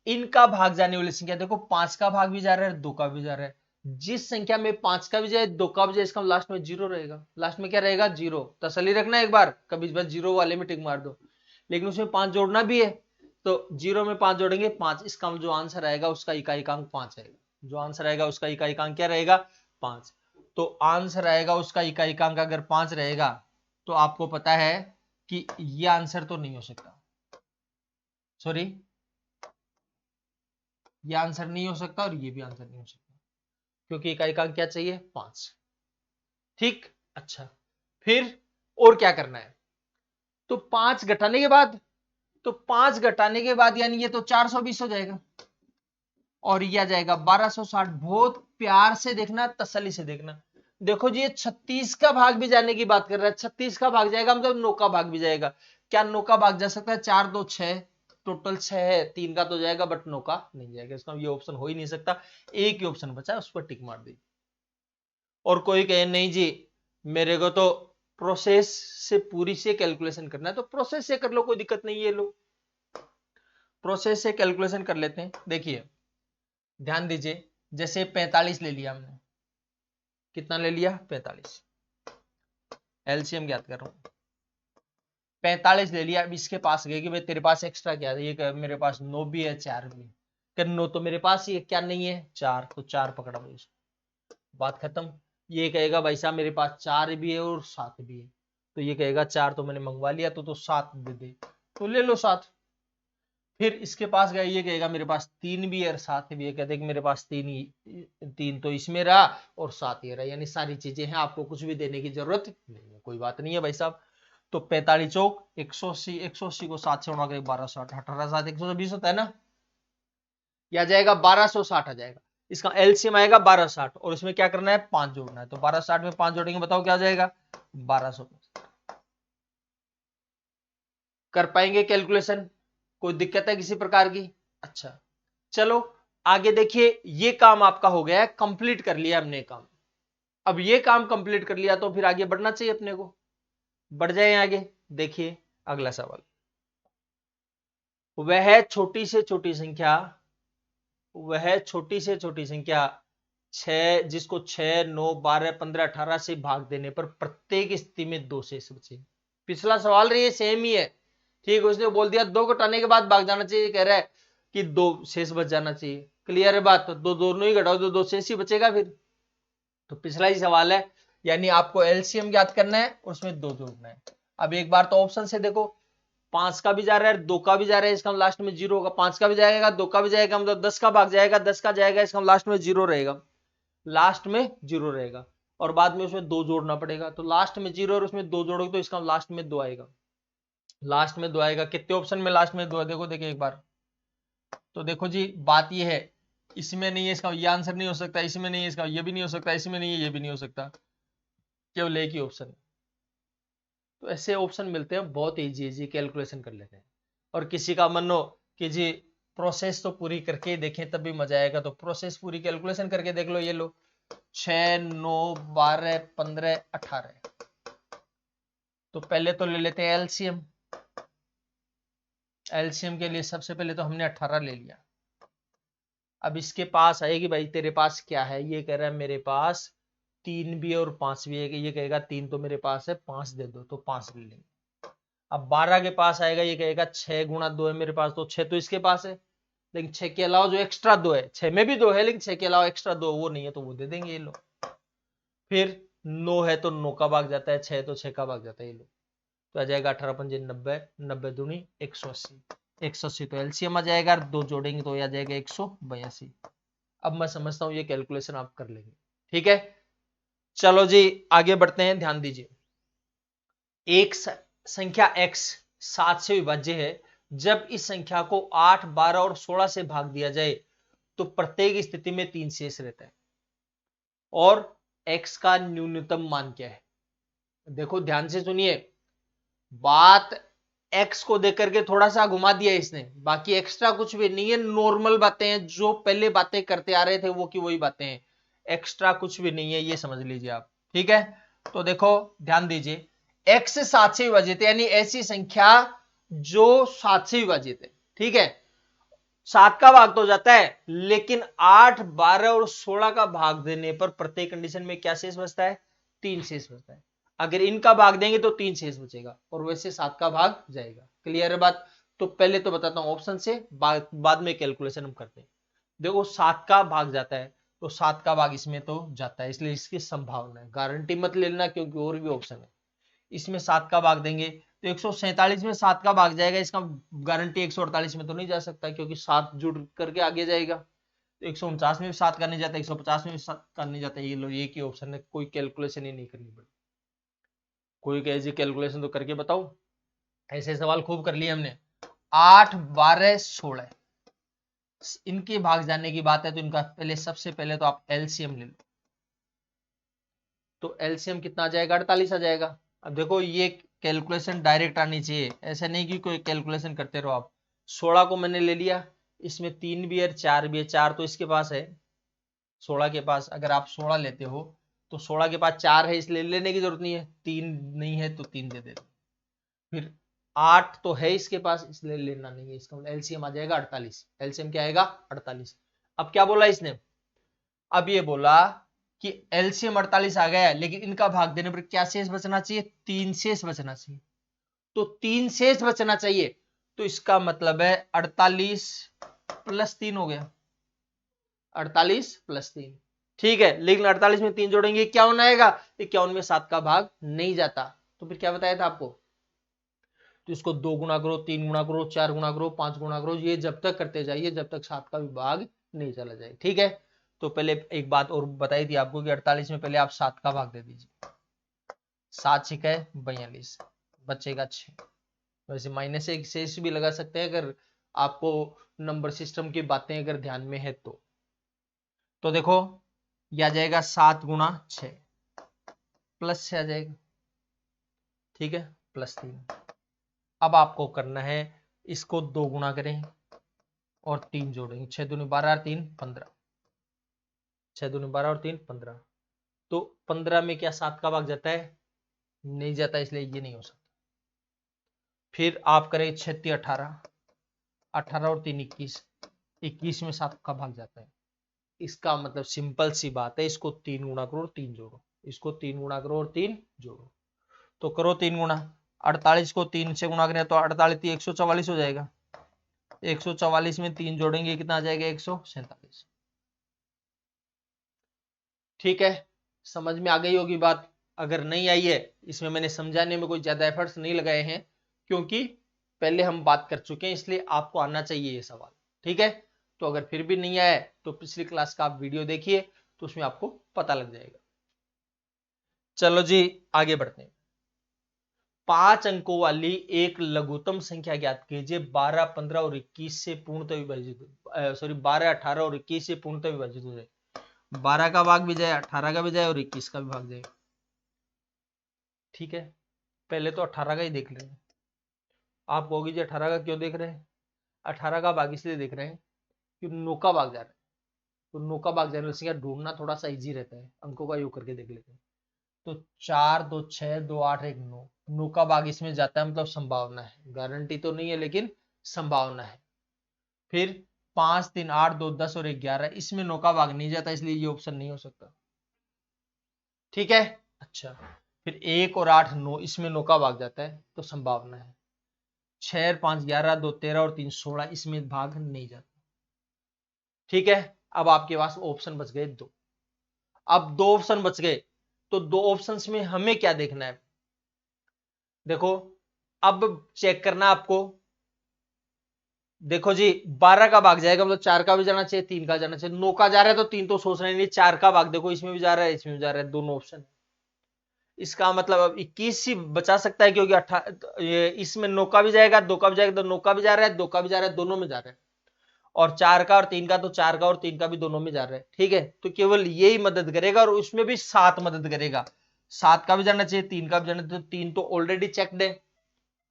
इनका भाग जाने वाली संख्या, देखो 5 का भाग भी जा रहा है, 2 का भी जा रहा है। जिस संख्या में 5 का भी जाए, 2 का भी जाए, इसका लास्ट में 0 रहेगा। लास्ट में क्या रहेगा, 0। तसल्ली रखना एक बार, कभी बस 0 वाले में टिक मार दो। लेकिन उसमें 5 जोड़ना भी है, तो 0 में 5 जोड़ेंगे 5, इसका जो आंसर आएगा उसका इकाई अंक 5 आएगा। जो आंसर आएगा उसका इकाई अंक क्या रहेगा, 5। तो आंसर आएगा उसका इकाई अंक अगर 5 रहेगा, तो आपको पता है कि ये आंसर तो नहीं हो सकता, सॉरी ये आंसर नहीं हो सकता, और ये भी आंसर नहीं हो सकता, क्योंकि इकाई अंक क्या चाहिए, 5। ठीक, अच्छा फिर और क्या करना है, तो 5 घटाने के बाद तो 5 घटाने के बाद यानी ये तो 420 हो जाएगा और ये आ जाएगा 1260। बहुत प्यार से देखना, तसल्ली से देखना। देखो जी ये 36 का भाग भी जाने की बात कर रहा है, 36 का भाग जाएगा मतलब 9 का भाग भी जाएगा। क्या 9 का भाग जा सकता है? 4 2 6, टोटल 6 है, 3 का तो जाएगा बट 9 का नहीं जाएगा। इसका ये ऑप्शन हो ही नहीं सकता। एक ही ऑप्शन बचा है, उस पर टिक मार दी। और कोई कहे नहीं जी मेरे को तो प्रोसेस से पूरी से कैलकुलेशन करना है, तो प्रोसेस से कर लो, कोई दिक्कत नहीं है। लो प्रोसेस से कैलकुलेशन कर लेते हैं। देखिए ध्यान दीजिए, जैसे 45 ले लिया हमने, कितना ले लिया? 45। एलसीएम ज्ञात कर रहा हूं, 45 ले लिया। अब इसके पास गए कि भाई तेरे पास एक्स्ट्रा क्या है? ये मेरे पास 9 भी है, 4 भी है। क्या 9 तो मेरे पास ही है, क्या नहीं है? 4, तो 4 पकड़ा भाई, बात खत्म। ये कहेगा भाई साहब मेरे पास 4 भी है और 7 भी है, तो ये कहेगा 4 तो मैंने मंगवा लिया, तो 7 दे दे, तो ले लो 7। फिर इसके पास गया, ये कहेगा मेरे पास 3 भी है और 7 भी है, कहते कि मेरे पास 3 तो इसमें रहा और 7 ये रहा, यानी सारी चीजें हैं, आपको कुछ भी देने की जरूरत नहीं है। कोई बात नहीं है भाई साहब। तो 45 चौक 180, 180 को 7 से उड़ा के 1260, 18 7 120 होता है ना, या जाएगा 1260 आ जाएगा। इसका एलसीएम आएगा 1260 और इसमें क्या करना है? 5 जोड़ना है। तो 1260 में 5 जोड़ेंगे, बताओ क्या हो जाएगा? 1200। कर पाएंगे कैलकुलेशन? कोई दिक्कत है किसी प्रकार की? अच्छा चलो आगे देखिए, ये काम आपका हो गया है, कंप्लीट कर लिया हमने काम। अब ये काम कंप्लीट कर लिया तो फिर आगे बढ़ना चाहिए अपने को, बढ़ जाए आगे। देखिए अगला सवाल, वह छोटी से छोटी संख्या, वह छोटी से छोटी संख्या 6 जिसको 6 9 12 15 18 से भाग देने पर प्रत्येक स्थिति में 2 शेष बचे। पिछला सवाल रही है सेम ही है, ठीक। उसने बोल दिया 2 घटाने के बाद भाग जाना चाहिए, कह रहा है कि 2 शेष बच जाना चाहिए। क्लियर है बात? तो दोनों ही घटाओ तो 2 शेष ही बचेगा फिर। तो पिछला ही सवाल है, यानी आपको एलसीएम ज्ञात करना है, उसमें 2 जोड़ना है। अब एक बार तो ऑप्शन से देखो, 5 का भी जा रहा है, 2 का भी जा रहा है, इसका लास्ट में 0 होगा। 5 का भी जाएगा, 2 का भी जाएगा, मतलब 10 का भाग जाएगा, 10 का जाएगा, इसका लास्ट में 0 रहेगा, लास्ट में 0 रहेगा। और बाद में उसमें 2 जोड़ना पड़ेगा, तो लास्ट में 0 और उसमें 2 जोड़ोगे तो इसका लास्ट में 2 आएगा, लास्ट में 2 आएगा। कितने ऑप्शन में लास्ट में 2 है? देखो देखिए एक बार, तो देखो जी बात ये है, इसमें नहीं है, इसका ये आंसर नहीं हो सकता, इसमें नहीं है, इसका ये भी नहीं हो सकता, इसमें नहीं है, ये भी नहीं हो सकता, केवल एक ही ऑप्शन है। तो ऐसे ऑप्शन मिलते हैं, बहुत इजी इजी कैलकुलेशन कर लेते हैं। और किसी का मन हो कि जी प्रोसेस तो पूरी करके देखें तब भी मजा आएगा, तो प्रोसेस पूरी कैलकुलेशन करके देख लो। ये लो 6 9 12 15 18, तो पहले तो ले लेते हैं एलसीएम। एलसीएम के लिए सबसे पहले तो हमने 18 ले लिया। अब इसके पास आएगी भाई तेरे पास क्या है? ये कह रहा है मेरे पास 3 भी है और 5 भी है, ये कहेगा 3 तो मेरे पास है, 5 दे दो, तो 5 ले लेंगे। अब 12 के पास आएगा, ये कहेगा 6 गुणा 2 है मेरे पास, तो 6 तो इसके पास है, लेकिन 6 के अलावा जो एक्स्ट्रा 2 है, 6 में भी 2 है लेकिन 6 के अलावा एक्स्ट्रा 2 वो नहीं है, तो वो दे देंगे, ये लो। फिर 9 है तो 9 का भाग जाता है, 6 तो 6 का भाग जाता है, ये लो। तो आ जाएगा 18 पंजे 90, 90 दूनी 180, 180 तो एलसीएम आ जाएगा, 2 जोड़ेंगे तो आ जाएगा 182। अब मैं समझता हूं ये कैलकुलेशन आप कर लेंगे, ठीक है। चलो जी आगे बढ़ते हैं, ध्यान दीजिए। एक संख्या x 7 से विभाज्य है, जब इस संख्या को 8 12 और 16 से भाग दिया जाए तो प्रत्येक स्थिति में 3 शेष रहता है, और x का न्यूनतम मान क्या है? देखो ध्यान से सुनिए, बात x को देकर के थोड़ा सा घुमा दिया इसने, बाकी एक्स्ट्रा कुछ भी नहीं है, नॉर्मल बातें हैं, जो पहले बातें करते आ रहे थे वो की वही बातें हैं, एक्स्ट्रा कुछ भी नहीं है, ये समझ लीजिए आप, ठीक है। तो देखो ध्यान दीजिए, x 7 से विभाजित है, यानी ऐसी संख्या जो 7 से विभाजित है, ठीक है। 7 का भाग तो जाता है, लेकिन 8 12 और 16 का भाग देने पर प्रत्येक कंडीशन में क्या शेष बचता है? 3 शेष बचता है। अगर इनका भाग देंगे तो 3 शेष बचेगा, और वैसे 7 का भाग जाएगा। क्लियर है बात? तो पहले तो बताता हूं ऑप्शन से, बाद में कैलकुलेशन हम करते हैं। देखो 7 का भाग जाता है, तो 7 का भाग इसमें तो जाता है, इसलिए इसकी संभावना है, गारंटी मत ले लेना क्योंकि और भी ऑप्शन है। इसमें 7 का भाग देंगे तो 147 में 7 का भाग जाएगा, इसका गारंटी 148 में तो नहीं जा सकता क्योंकि 7 जुड़ करके आगे जाएगा। तो 149 में भी 7 का नहीं जाता, 150 में भी 7 का नहीं जाता, ये लो एक ही ऑप्शन है, कोई कैलकुलेशन ही नहीं करनी पड़ी। कोई कैसी कैलकुलेशन तो करके बताओ, ऐसे सवाल खूब कर लिए हमने। 8 12 16 इनके भाग जाने की बात है तो इनका पहले सबसे पहले तो आप एलसीएम ले लो। तो एलसीएम कितना आ जाएगा? 48 आ जाएगा। अब देखो ये कैलकुलेशन डायरेक्ट आनी चाहिए, ऐसा नहीं कि कोई कैलकुलेशन करते रहो आप। 16 को मैंने ले लिया, इसमें 3 भी है 4 भी है, 4 तो इसके पास है 16 के पास। अगर आप 16 लेते हो तो 16 के पास 4 है इसलिए लेने की जरूरत नहीं है, 3 नहीं है तो 3 दे देते। फिर 8 तो है इसके पास इसलिए लेना नहीं है, इसका मतलब एलसीएम आ जाएगा 48। एलसीएम क्या आएगा? 48। अब क्या बोला इसने? अब ये बोला कि एलसीएम 48 आ गया है, लेकिन इनका भाग देने पर क्या शेष बचना चाहिए? 3 शेष बचना चाहिए। तो 3 शेष बचना चाहिए, तो इसका मतलब है 48 प्लस 3 हो गया। 48 प्लस 3, ठीक है। लेकिन 48 में 3 जोड़ेंगे 51 आएगा, 51 में 7 का भाग नहीं जाता। तो फिर क्या बताया था आपको? तो इसको 2 गुना करो, 3 गुना करो, 4 गुना करो, 5 गुना करो, ये जब तक करते जाइए जब तक 7 का भी भाग नहीं चला जाए, ठीक है। तो पहले एक बात और बताई थी आपको कि 48 में पहले आप 7 का भाग दे दीजिए। 7 छिका 42, बचेगा 6। वैसे माइनस से एक शेष भी लगा सकते हैं अगर आपको नंबर सिस्टम की बातें अगर ध्यान में है तो देखो यह आ जाएगा 7 गुना 6 प्लस 6 आ जाएगा, ठीक है, प्लस 3। अब आपको करना है इसको 2 गुना करें और 3 जोड़ेंगे, 6 दूनी 12 और 3 15, 6 दूनी 12 और 3 15। तो 15 में क्या 7 का भाग जाता है? नहीं जाता, इसलिए ये नहीं हो सकता। फिर आप करें 36 18, 18 और 3 21, 21 में 7 का भाग जाता है। इसका मतलब सिंपल सी बात है, इसको 3 गुना करो और 3 जोड़ो, इसको 3 गुना करो और 3 जोड़ो। तो करो 3 गुना, 48 को 3 से गुना करें तो 48 144 हो जाएगा। 144 में 3 जोड़ेंगे कितना आ जाएगा? 147। ठीक है, समझ में आ गई होगी बात। अगर नहीं आई है, इसमें मैंने समझाने में कोई ज्यादा एफर्ट्स नहीं लगाए हैं, क्योंकि पहले हम बात कर चुके हैं, इसलिए आपको आना चाहिए ये सवाल, ठीक है। तो अगर फिर भी नहीं आया तो पिछली क्लास का आप वीडियो देखिए, तो उसमें आपको पता लग जाएगा। चलो जी आगे बढ़ते हैं। 5 अंकों वाली एक लघुत्तम संख्या ज्ञात कीजिए 12 15 और 21 से पूर्णतः विभाजित, सॉरी 12 18 और 21 से पूर्णतः विभाजित हो जाए। 12 का भाग भी जाए, 18 का भी जाए और 21 का भी भाग जाए, ठीक है। पहले तो 18 का ही देख रहे हैं। आप कहोगे जी 18 का क्यों देख रहे हैं? 18 का भाग इसलिए देख रहे हैं कि 9 का भाग जा रहा है, तो 9 का भाग जाने वाली संख्या ढूंढना थोड़ा सा इजी रहता है, अंकों का योग करके देख लेते हैं। तो 4 2 6 2 8 1 9, 9 का भाग इसमें जाता है, मतलब संभावना है, गारंटी तो नहीं है लेकिन संभावना है। फिर 5 3 8 2 10 और 1 11, इसमें 9 का भाग नहीं जाता, इसलिए ये ऑप्शन नहीं हो सकता, ठीक है। अच्छा, फिर 1 और 8 9, इसमें 9 का भाग जाता है तो संभावना है। 6 5 11 2 13 और 3 16, इसमें भाग नहीं जाता, ठीक है। अब आपके पास ऑप्शन बच गए 2। अब 2 ऑप्शन बच गए, तो 2 ऑप्शंस में हमें क्या देखना है? देखो अब चेक करना आपको। देखो जी 12 का भाग जाएगा, मतलब 4 का भी जाना चाहिए, 3 का जाना चाहिए। 9 का जा रहा है तो 3 तो सोचना ही नहीं, 4 का भाग देखो इसमें भी जा रहा है इसमें भी जा रहा है, दोनों ऑप्शन। इसका मतलब अब 21 ही बचा सकता है, क्योंकि इसमें 9 का भी जाएगा 2 का भी जाएगा, तो 9 का भी जा रहा है 2 का भी जा रहा है, दोनों में जा रहा है। और 4 का और 3 का, तो 4 का और 3 का भी दोनों में जा रहा है, ठीक है। तो केवल यही मदद करेगा, और उसमें भी 7 मदद करेगा। 7 का भी जाना चाहिए 3 का भी जाना चाहिए, तो 3 तो ऑलरेडी चेकड है।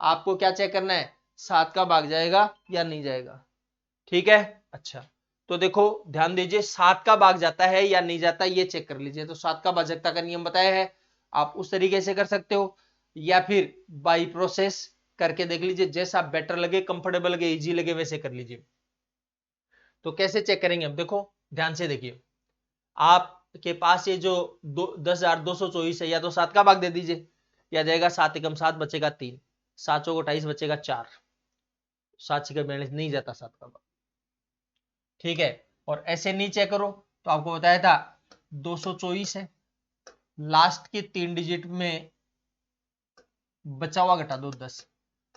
आपको क्या चेक करना है? 7 का भाग जाएगा या नहीं जाएगा, ठीक है। अच्छा, तो देखो ध्यान दीजिए, 7 का भाग जाता है या नहीं जाता ये चेक कर लीजिए। तो 7 का भाजकता का नियम बताया है, आप उस तरीके से कर सकते हो, या फिर बाई प्रोसेस करके देख लीजिए, जैसा बेटर लगे, कंफर्टेबल लगे, इजी लगे, वैसे कर लीजिए। तो कैसे चेक करेंगे? अब देखो ध्यान से देखिए, आपके पास ये जो 10,224 है, या तो 7 का भाग दे दीजिए, या जाएगा 7 एकम 7 बचेगा 3, 7 चौक 28 बचेगा 4, 7 छिका 42 नहीं जाता 7 का भाग, ठीक है। और ऐसे नहीं चेक करो तो आपको बताया था 224 है, लास्ट के 3 डिजिट में बचा हुआ घटा दो 10,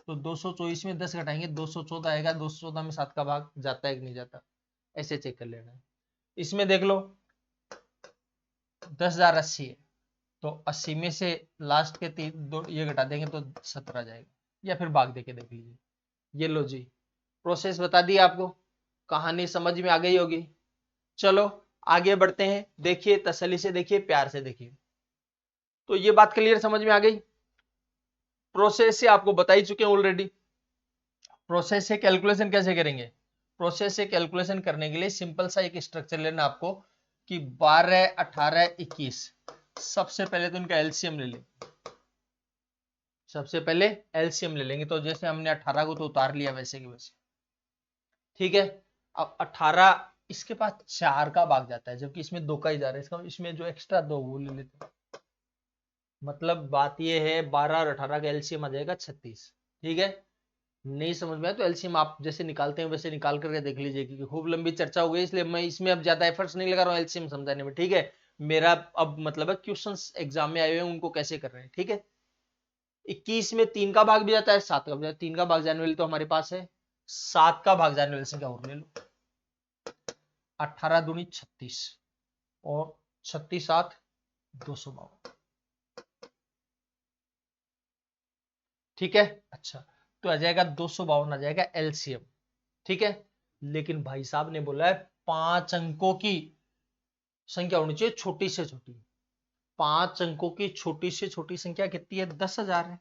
तो 224 में 10 घटाएंगे 214 आएगा। 214 में 7 का भाग जाता है कि नहीं जाता, ऐसे चेक कर लेना है। इसमें देख लो 10,080 है, तो 80 में से लास्ट के 3 ये घटा देंगे तो 17 आ जाएगा, या फिर भाग देके देख लीजिए। ये लो जी, प्रोसेस बता दी आपको, कहानी समझ में आ गई होगी। चलो आगे बढ़ते हैं, देखिए तसल्ली से देखिए, प्यार से देखिए। तो ये बात क्लियर समझ में आ गई। प्रोसेस से आपको बता ही चुके हैं ऑलरेडी। प्रोसेस से कैलकुलेशन कैसे करेंगे? प्रोसेस से कैलकुलेशन करने के लिए सिंपल सा एक स्ट्रक्चर लेना आपको कि 12, 18, 21। सबसे पहले तो इनका एलसीएम ले लें। सबसे पहले एलसीएम ले लेंगे, तो जैसे हमने 18 को तो उतार लिया वैसे की वैसे, ठीक है। अब 18 इसके पास 4 का भाग जाता है, जबकि इसमें 2 का ही जा रहा है, इसका इसमें जो एक्स्ट्रा 2 वो ले लेते हैं। मतलब बात ये है 12 और 18 का एलसीएम आ जाएगा 36, ठीक है। नहीं समझ में आया तो एलसीएम आप जैसे निकालते हैं वैसे निकाल करके देख लीजिए, क्योंकि खूब लंबी चर्चा हो गई, इसलिए मैं इसमें अब ज्यादा एफर्ट्स नहीं लगा रहा हूँ एलसीएम समझाने में, ठीक है। मेरा अब मतलब है क्वेश्चंस एग्जाम में आए हुए हैं उनको कैसे कर रहे हैं, ठीक है। 21 में 3 का भाग भी जाता है, 7 का भी जाता है। 3 का भाग जाने वाली तो हमारे पास है, 7 का भाग जाने वाली संख्या और ले लो, 18 दूनी 36 और 36 7 252, ठीक है। अच्छा, तो आ जाएगा 252 आ जाएगा एलसीएम, ठीक है। लेकिन भाई साहब ने बोला है 5 अंकों की संख्या होनी चाहिए छोटी से छोटी। 5 अंकों की छोटी से छोटी संख्या कितनी है? 10,000 है।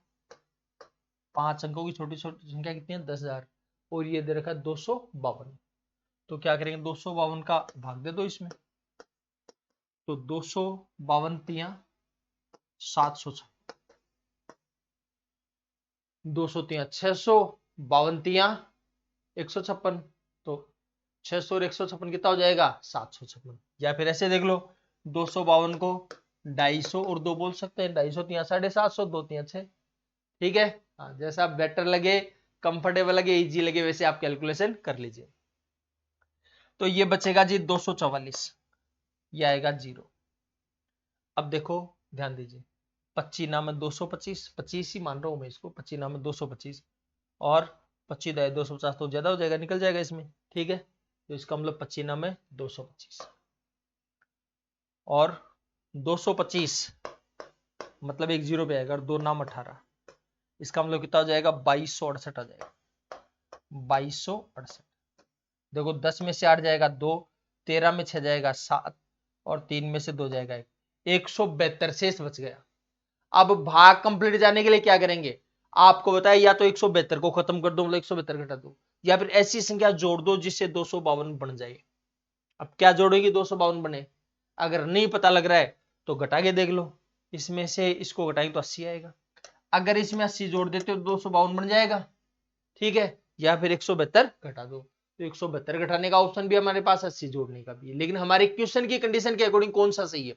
5 अंकों की छोटी छोटी संख्या कितनी है? 10,000। और ये दे रखा है 252। तो क्या करेंगे, 252 का भाग दे दो इसमें, तो 252 तिया 756, 200 तिया 652 तिया 156, तो 600 और 156 कितना हो जाएगा? 756। या फिर ऐसे देख लो, 252 को 250 और 2 बोल सकते हैं, 250 तिया 750, 2 तिया 6, ठीक है। हाँ, जैसा बेटर लगे, कंफर्टेबल लगे, इजी लगे, वैसे आप कैलकुलेशन कर लीजिए। तो ये बचेगा जी 244, ये आएगा 0। अब देखो ध्यान दीजिए, 25 नाम 225, 25 ही मान रहा हूं मैं इसको, 25 नाम 225 और 25 दाए 250 तो ज्यादा हो जाएगा, निकल जाएगा इसमें, ठीक है। तो इसका मतलब 25 नाम 225 और 225 मतलब एक 0 पे आएगा, और 2 नाम 18, इसका मतलब कितना हो जाएगा? 2268 आ जाएगा, 2268। देखो 10 में से 8 जाएगा 2, 13 में 6 जाएगा 7 और 3 में से 2 जाएगा 1, 172 शेष बच गया। अब भाग कंप्लीट जाने के लिए क्या करेंगे? आपको बताया या तो 172 को खत्म कर दो, मतलब 172 घटा दो, या फिर ऐसी संख्या जोड़ दो जिससे 252 बन जाए। अब क्या जोड़ेगी 252 बने? अगर नहीं पता लग रहा है तो घटा के देख लो, इसमें से इसको घटाएंगे तो 80 आएगा। अगर इसमें 80 जोड़ देते हो तो 252 बन जाएगा, ठीक है। या फिर 172 घटा दो, तो 172 घटाने का ऑप्शन भी हमारे पास, 80 जोड़ने का भी है, लेकिन हमारे क्वेश्चन की कंडीशन के अकॉर्डिंग कौन सा सही है?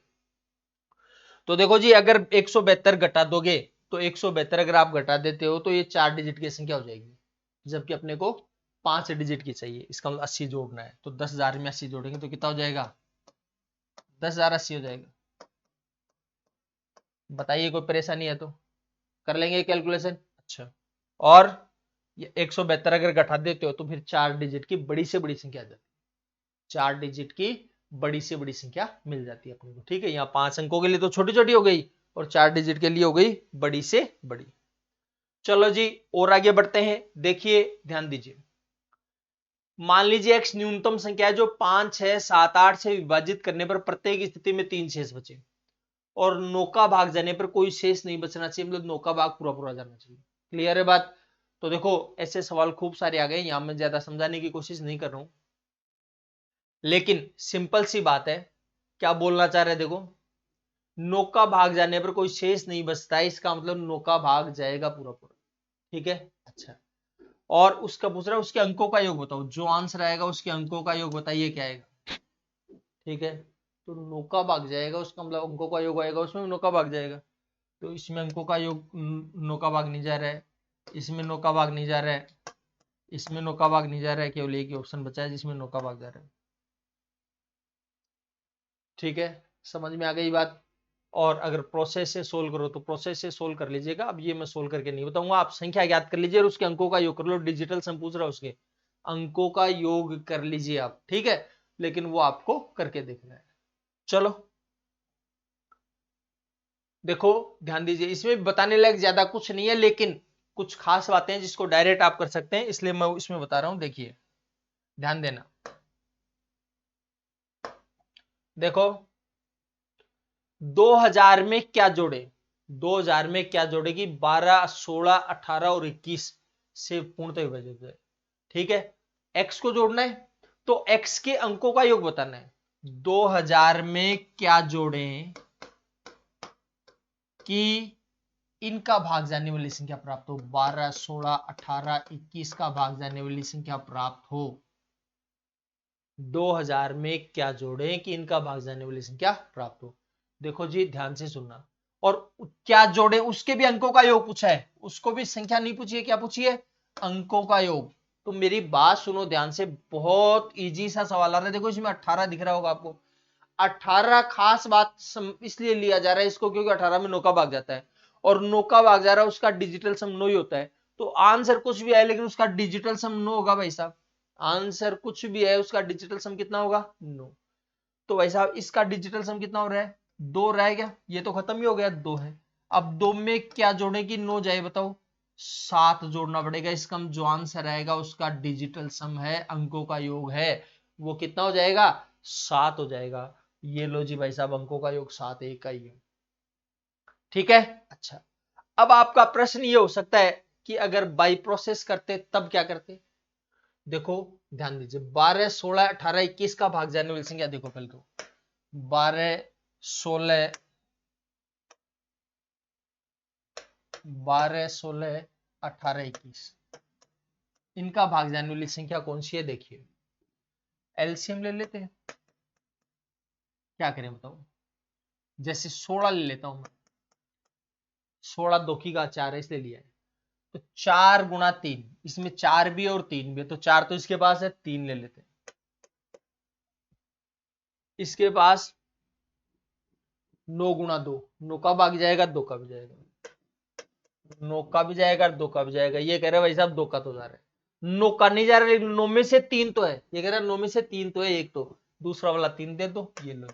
तो देखो जी, अगर 172 घटा दोगे तो 172 अगर आप घटा देते हो तो ये 4 डिजिट की संख्या हो जाएगी, जबकि अपने को 5 डिजिट की चाहिए। इसका मतलब 80 जोड़ना है, तो 10,000 में 80 जोड़ेंगे तो कितना हो जाएगा? 10,000 80 हो जाएगा। बताइए कोई परेशानी है तो कर लेंगे कैलकुलेशन। अच्छा, और 172 अगर घटा देते हो तो फिर 4 डिजिट की बड़ी से बड़ी संख्या आ जाती है, 4 डिजिट की बड़ी से बड़ी संख्या मिल जाती है अपने को, ठीक है। यहाँ 5 अंकों के लिए तो छोटी छोटी हो गई और 4 डिजिट के लिए हो गई बड़ी से बड़ी। चलो जी और आगे बढ़ते हैं, देखिए ध्यान दीजिए। मान लीजिए x न्यूनतम संख्या है जो 5, 6, 7, 8 से विभाजित करने पर प्रत्येक स्थिति में 3 शेष बचे, और 9 का भाग जाने पर कोई शेष नहीं बचना चाहिए, मतलब 9 का भाग पूरा पूरा जाना चाहिए। क्लियर है बात? तो देखो ऐसे सवाल खूब सारे आ गए, यहां मैं ज्यादा समझाने की कोशिश नहीं कर रहा हूं, लेकिन सिंपल सी बात है। क्या बोलना चाह रहे? देखो 9 का भाग जाने पर कोई शेष नहीं बचता है, इसका मतलब 9 का भाग जाएगा पूरा पूरा, ठीक है। अच्छा, और उसका पूछ रहा है उसके अंकों का योग बताओ, जो आंसर आएगा उसके अंकों का योग बताइए क्या आएगा, ठीक है। तो 9 का भाग जाएगा, उसका मतलब अंकों का योग आएगा, उसमें 9 का भाग जाएगा, तो इसमें अंकों का योग 9 का भाग नहीं जा रहा है, इसमें 9 का भाग नहीं जा रहा है, इसमें 9 का भाग नहीं जा रहा है, केवल एक ही ऑप्शन बचा है जिसमें 9 का भाग जा रहा है, ठीक है। समझ में आ गई बात? और अगर प्रोसेस से सोल्व करो तो प्रोसेस से सोल्व कर लीजिएगा, अब ये मैं सोल्व करके नहीं बताऊंगा, आप संख्या याद कर लीजिए और उसके अंकों का योग कर लो। डिजिटल सम पूछ रहा है, उसके अंकों का योग कर लीजिए आप, ठीक है, लेकिन वो आपको करके देखना है। चलो देखो ध्यान दीजिए, इसमें बताने लायक ज्यादा कुछ नहीं है, लेकिन कुछ खास बातें हैं जिसको डायरेक्ट आप कर सकते हैं, इसलिए मैं इसमें बता रहा हूं। देखिए ध्यान देना, देखो 2000 में क्या जोड़े, 2000 में क्या जोड़ेगी, 12, 16, 18 और 21 से पूर्णतः विभाजित है। ठीक है, x को जोड़ना है तो x के अंकों का योग बताना है। 2000 में क्या जोड़ें कि इनका भाग जाने वाली संख्या प्राप्त हो, 12, 16, 18, 21 का भाग जाने वाली संख्या प्राप्त हो। 2000 में क्या जोड़ें कि इनका भाग जाने वाली संख्या प्राप्त हो। देखो जी ध्यान से सुनना, और क्या जोड़े उसके भी अंकों का योग पूछा है, उसको भी संख्या नहीं पूछी है, क्या पूछी है, अंकों का योग। तो मेरी बात सुनो ध्यान से, बहुत इजी सा सवाल आ रहा है। देखो इसमें 18 दिख रहा होगा आपको, 18 खास बात इसलिए लिया जा रहा है इसको क्योंकि 18 में 9 का भाग जाता है, और 9 का भाग जा रहा है, उसका डिजिटल सम 9 ही होता है। तो आंसर कुछ भी है लेकिन उसका डिजिटल सम 9 होगा भाई साहब। आंसर कुछ भी है उसका डिजिटल सम कितना होगा, 9। तो भाई साहब इसका डिजिटल सम कितना हो रहा है, 2 रह गया, ये तो खत्म ही हो गया, 2 है। अब 2 में क्या जोड़े कि 9 जाए, बताओ 7 जोड़ना पड़ेगा। इसका जो आंसर आएगा उसका डिजिटल सम है, अंकों का योग है, वो कितना हो जाएगा, 7 हो जाएगा। ये लो जी भाई साहब, अंकों का योग 7 एक का ही है। ठीक है, अच्छा अब आपका प्रश्न ये हो सकता है कि अगर बाई प्रोसेस करते तब क्या करते। देखो ध्यान दीजिए, 12, 16, 18, 21 का भाग जाने वाली संख्या देखो पहले तो, 12, 16, 12, 16, 18, 21 इनका भाग जाने वाली संख्या कौन सी है, देखिए एलसीएम ले लेते हैं। क्या करें बताओ, जैसे 16 ले लेता हूं मैं, 16 2 की का 4 है इसलिए लिया है। तो 4 गुणा 3, इसमें 4 भी है और 3 भी है, तो 4 तो इसके पास है, 3 ले लेते हैं। इसके पास 9 गुणा 2, 9 का भाग जाएगा, 2 का भी जाएगा, 9 का भी जाएगा, 2 का भी जाएगा। ये कह रहे भाई साहब 2 का तो जा रहा है, 9 का नहीं जा रहा, लेकिन 9 में से 3 तो है, ये कह रहा है 9 में से 3 तो है, एक तो दूसरा वाला 3 दे दो, ये लो।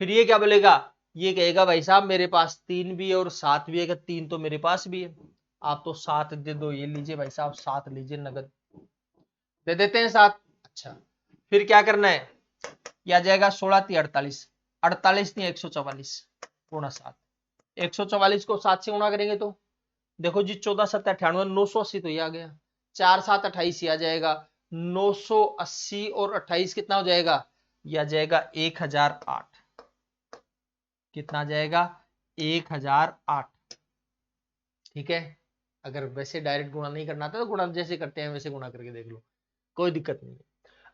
फिर ये क्या बोलेगा, ये कहेगा भाई साहब मेरे पास 3 भी है और 7 भी है, 3 तो मेरे पास भी है, आप तो 7 दे दो। ये लीजिए भाई साहब 7 लीजिए, नगद दे देते हैं 7। अच्छा फिर क्या करना है, यह आ जाएगा 16 × 48, 48 नहीं 144 गुणा 7, 144 को 7 से गुणा करेंगे तो देखो जी 14 7 98, 980 तो ये आ गया, 4 7 28 आ जाएगा, 980 और 28 कितना हो जाएगा, यह आ जाएगा 1008। कितना आ जाएगा, 1008। ठीक है, अगर वैसे डायरेक्ट गुणा नहीं करना था तो गुणा जैसे करते हैं वैसे गुणा करके देख लो, कोई दिक्कत नहीं है।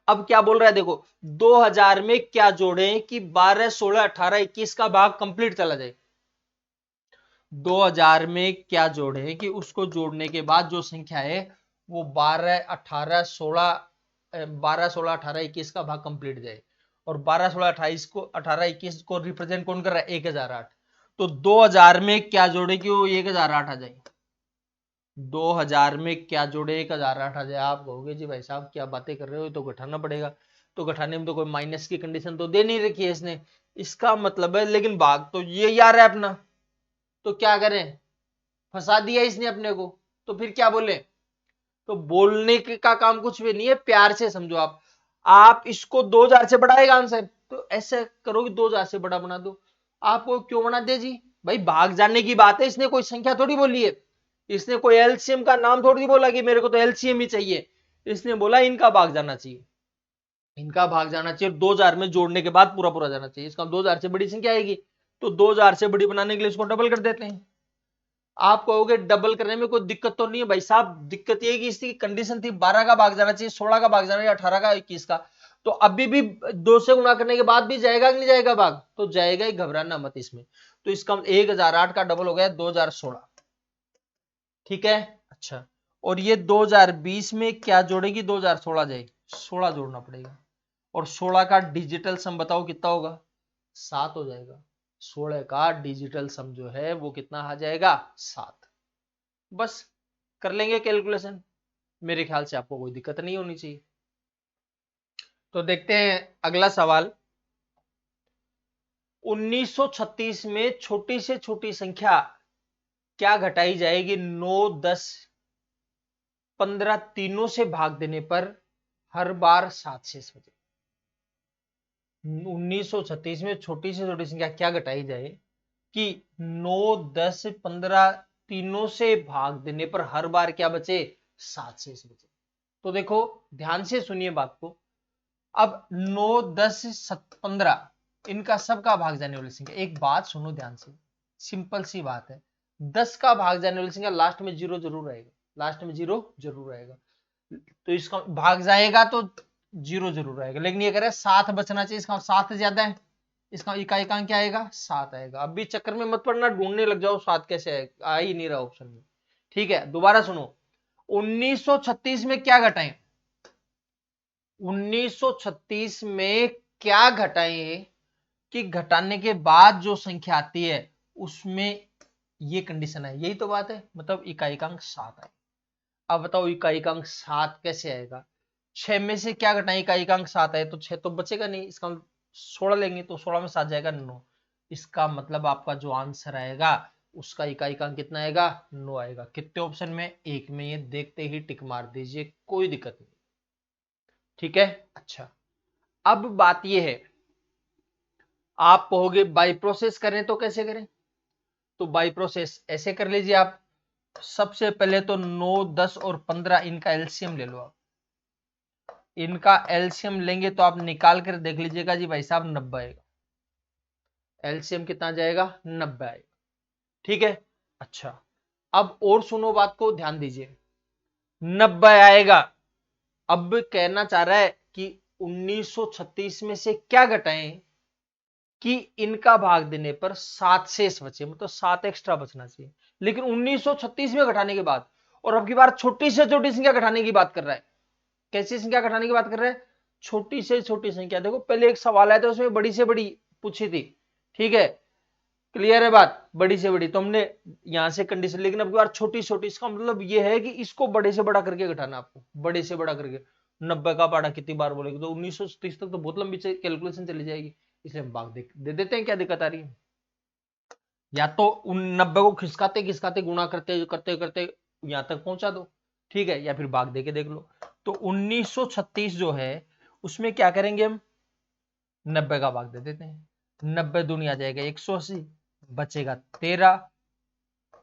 अब क्या बोल रहा है देखो, 2000 में क्या जोड़ें कि 12, 16, 18, 21 का भाग कंप्लीट चला जाए। 2000 में क्या जोड़ें कि उसको जोड़ने के बाद जो संख्या है वो 12, 18, 16, 12, 16, 18, 21 का भाग कंप्लीट जाए। और 12, 16, 28 को 18, 21 को रिप्रेजेंट कौन कर रहा है, 1008। तो 2000 में क्या जोड़े कि वो 1008 आ जाए। 2000 में क्या जोड़े 1008 आ जाए। आप कहोगे जी भाई साहब क्या बातें कर रहे हो, तो घटाना पड़ेगा। तो घटाने में तो कोई माइनस की कंडीशन तो दे नहीं रखी है इसने, इसका मतलब है, लेकिन भाग तो ये यार है अपना, तो क्या करें, फंसा दिया इसने अपने को। तो फिर क्या बोले, तो बोलने का काम कुछ भी नहीं है, प्यार से समझो आप इसको 2000 से बढ़ाएगा आंसर, तो ऐसे करो कि 2000 से बड़ा बना दो। आपको क्यों बना दे जी, भाई भाग जाने की बात है, इसने कोई संख्या थोड़ी बोली है, इसने कोई एलसीएम का नाम थोड़ी बोला कि मेरे को तो एलसीएम ही चाहिए। इसने बोला इनका भाग जाना चाहिए, इनका भाग जाना चाहिए, 2000 में जोड़ने के बाद पूरा पूरा जाना चाहिए। इसका 2000 से बड़ी संख्या आएगी, तो 2000 से बड़ी बनाने के लिए इसको डबल कर देते हैं। आप कहोगे डबल करने में कोई दिक्कत तो नहीं है, भाई साहब दिक्कत ये कि इसकी कंडीशन थी 12 का भाग जाना चाहिए, 16 का भाग जाना चाहिए, 18 का, 21 का। तो अभी भी 2 से गुणा करने के बाद भी जाएगा कि नहीं जाएगा भाग, तो जाएगा ही, घबराना मत इसमें। तो इसका 1008 का डबल हो गया 2016। ठीक है, अच्छा और ये 2020 में क्या जोड़ेगी, 2016 जाए, 16 जोड़ना पड़ेगा। और 16 का डिजिटल सम बताओ कितना होगा, 7 हो जाएगा। 16 का डिजिटल सम जो है वो कितना आ जाएगा, 7। बस कर लेंगे कैलकुलेशन, मेरे ख्याल से आपको कोई दिक्कत नहीं होनी चाहिए। तो देखते हैं अगला सवाल। 1936 में छोटी से छोटी संख्या क्या घटाई जाएगी? 9, 10, 15 तीनों से भाग देने पर हर बार 7 शेष बचे। 1936 में छोटी से छोटी संख्या क्या घटाई जाए कि 9, 10, 15 तीनों से भाग देने पर हर बार क्या बचे? 7 शेष बचे। तो देखो ध्यान से सुनिए बात को। अब 9, 10, 15 इनका सबका भाग जाने वाली संख्या, एक बात सुनो ध्यान से, सिंपल सी बात है, 10 का भाग जाने वाली संख्या लास्ट में 0 जरूर रहेगा, लास्ट में 0 जरूर रहेगा। तो इसका भाग जाएगा तो 0 जरूर आएगा, लेकिन ये कह रहा है 7 बचना चाहिए, इसका 7 ज्यादा है, इसका इकाई क्या आएगा? 7 आएगा। अब भी चक्कर में मत पड़ना, ढूंढने लग जाओ 7 कैसे आएगा, आ ही नहीं रहा ऑप्शन में। ठीक है, दोबारा सुनो। 1936 में क्या घटाएं? 1936 में क्या घटाएं कि घटाने के बाद जो संख्या आती है उसमें ये कंडीशन है, यही तो बात है, मतलब इकाई 7 आए। अब बताओ इकाई 7 कैसे आएगा? 6 में से क्या घटाएं? इकाई 7 आए तो 6 तो बचेगा नहीं, इसका 16 लेंगे तो 16 में 7 जाएगा 9। इसका मतलब आपका जो आंसर आएगा उसका इकाई कितना आएगा? 9 आएगा। कितने ऑप्शन में? एक में। ये देखते ही टिक मार दीजिए, कोई दिक्कत नहीं। ठीक है, अच्छा अब बात यह है, आप कहोगे बाई प्रोसेस करें तो कैसे करें? तो बाई प्रोसेस ऐसे कर लीजिए आप। सबसे पहले तो 9, 10 और 15 इनका एलसीएम ले लो आप। इनका एलसीएम लेंगे तो आप निकाल कर देख लीजिएगा जी भाई साहब 90 आएगा। एलसीएम कितना जाएगा? 90 आएगा। ठीक है, अच्छा अब और सुनो बात को, ध्यान दीजिए। 90 आएगा। अब कहना चाह रहा है कि 1936 में से क्या घटाएं कि इनका भाग देने पर 7 शेष बचे, मतलब 7 एक्स्ट्रा बचना चाहिए। लेकिन 1936 में घटाने के बाद, और अब की बार छोटी से छोटी संख्या घटाने की बात कर रहा है। कैसी संख्या घटाने की बात कर रहा है? छोटी से छोटी संख्या। देखो पहले एक सवाल आया था उसमें बड़ी से बड़ी पूछी थी, ठीक है, क्लियर है बात, बड़ी से बड़ी तो हमने यहां से कंडीशन, लेकिन अब की बार छोटी छोटी। इसका मतलब यह है कि इसको बड़े से बड़ा करके घटाना, आपको बड़े से बड़ा करके। 90 का पाड़ा कितनी बार बोलेगी? तो 1930 तक तो बहुत लंबी कैलकुलेशन चली जाएगी, इसलिए हम भाग दे देते हैं। क्या दिक्कत आ रही है? या तो उन 90 को खिसकाते खिसकाते गुणा करते करते करते यहां तक पहुंचा दो, ठीक है, या फिर भाग दे के देख लो। तो 1936 जो है उसमें क्या करेंगे हम? 90 का भाग दे देते हैं। 90 दूनी आ जाएगा 180, बचेगा 13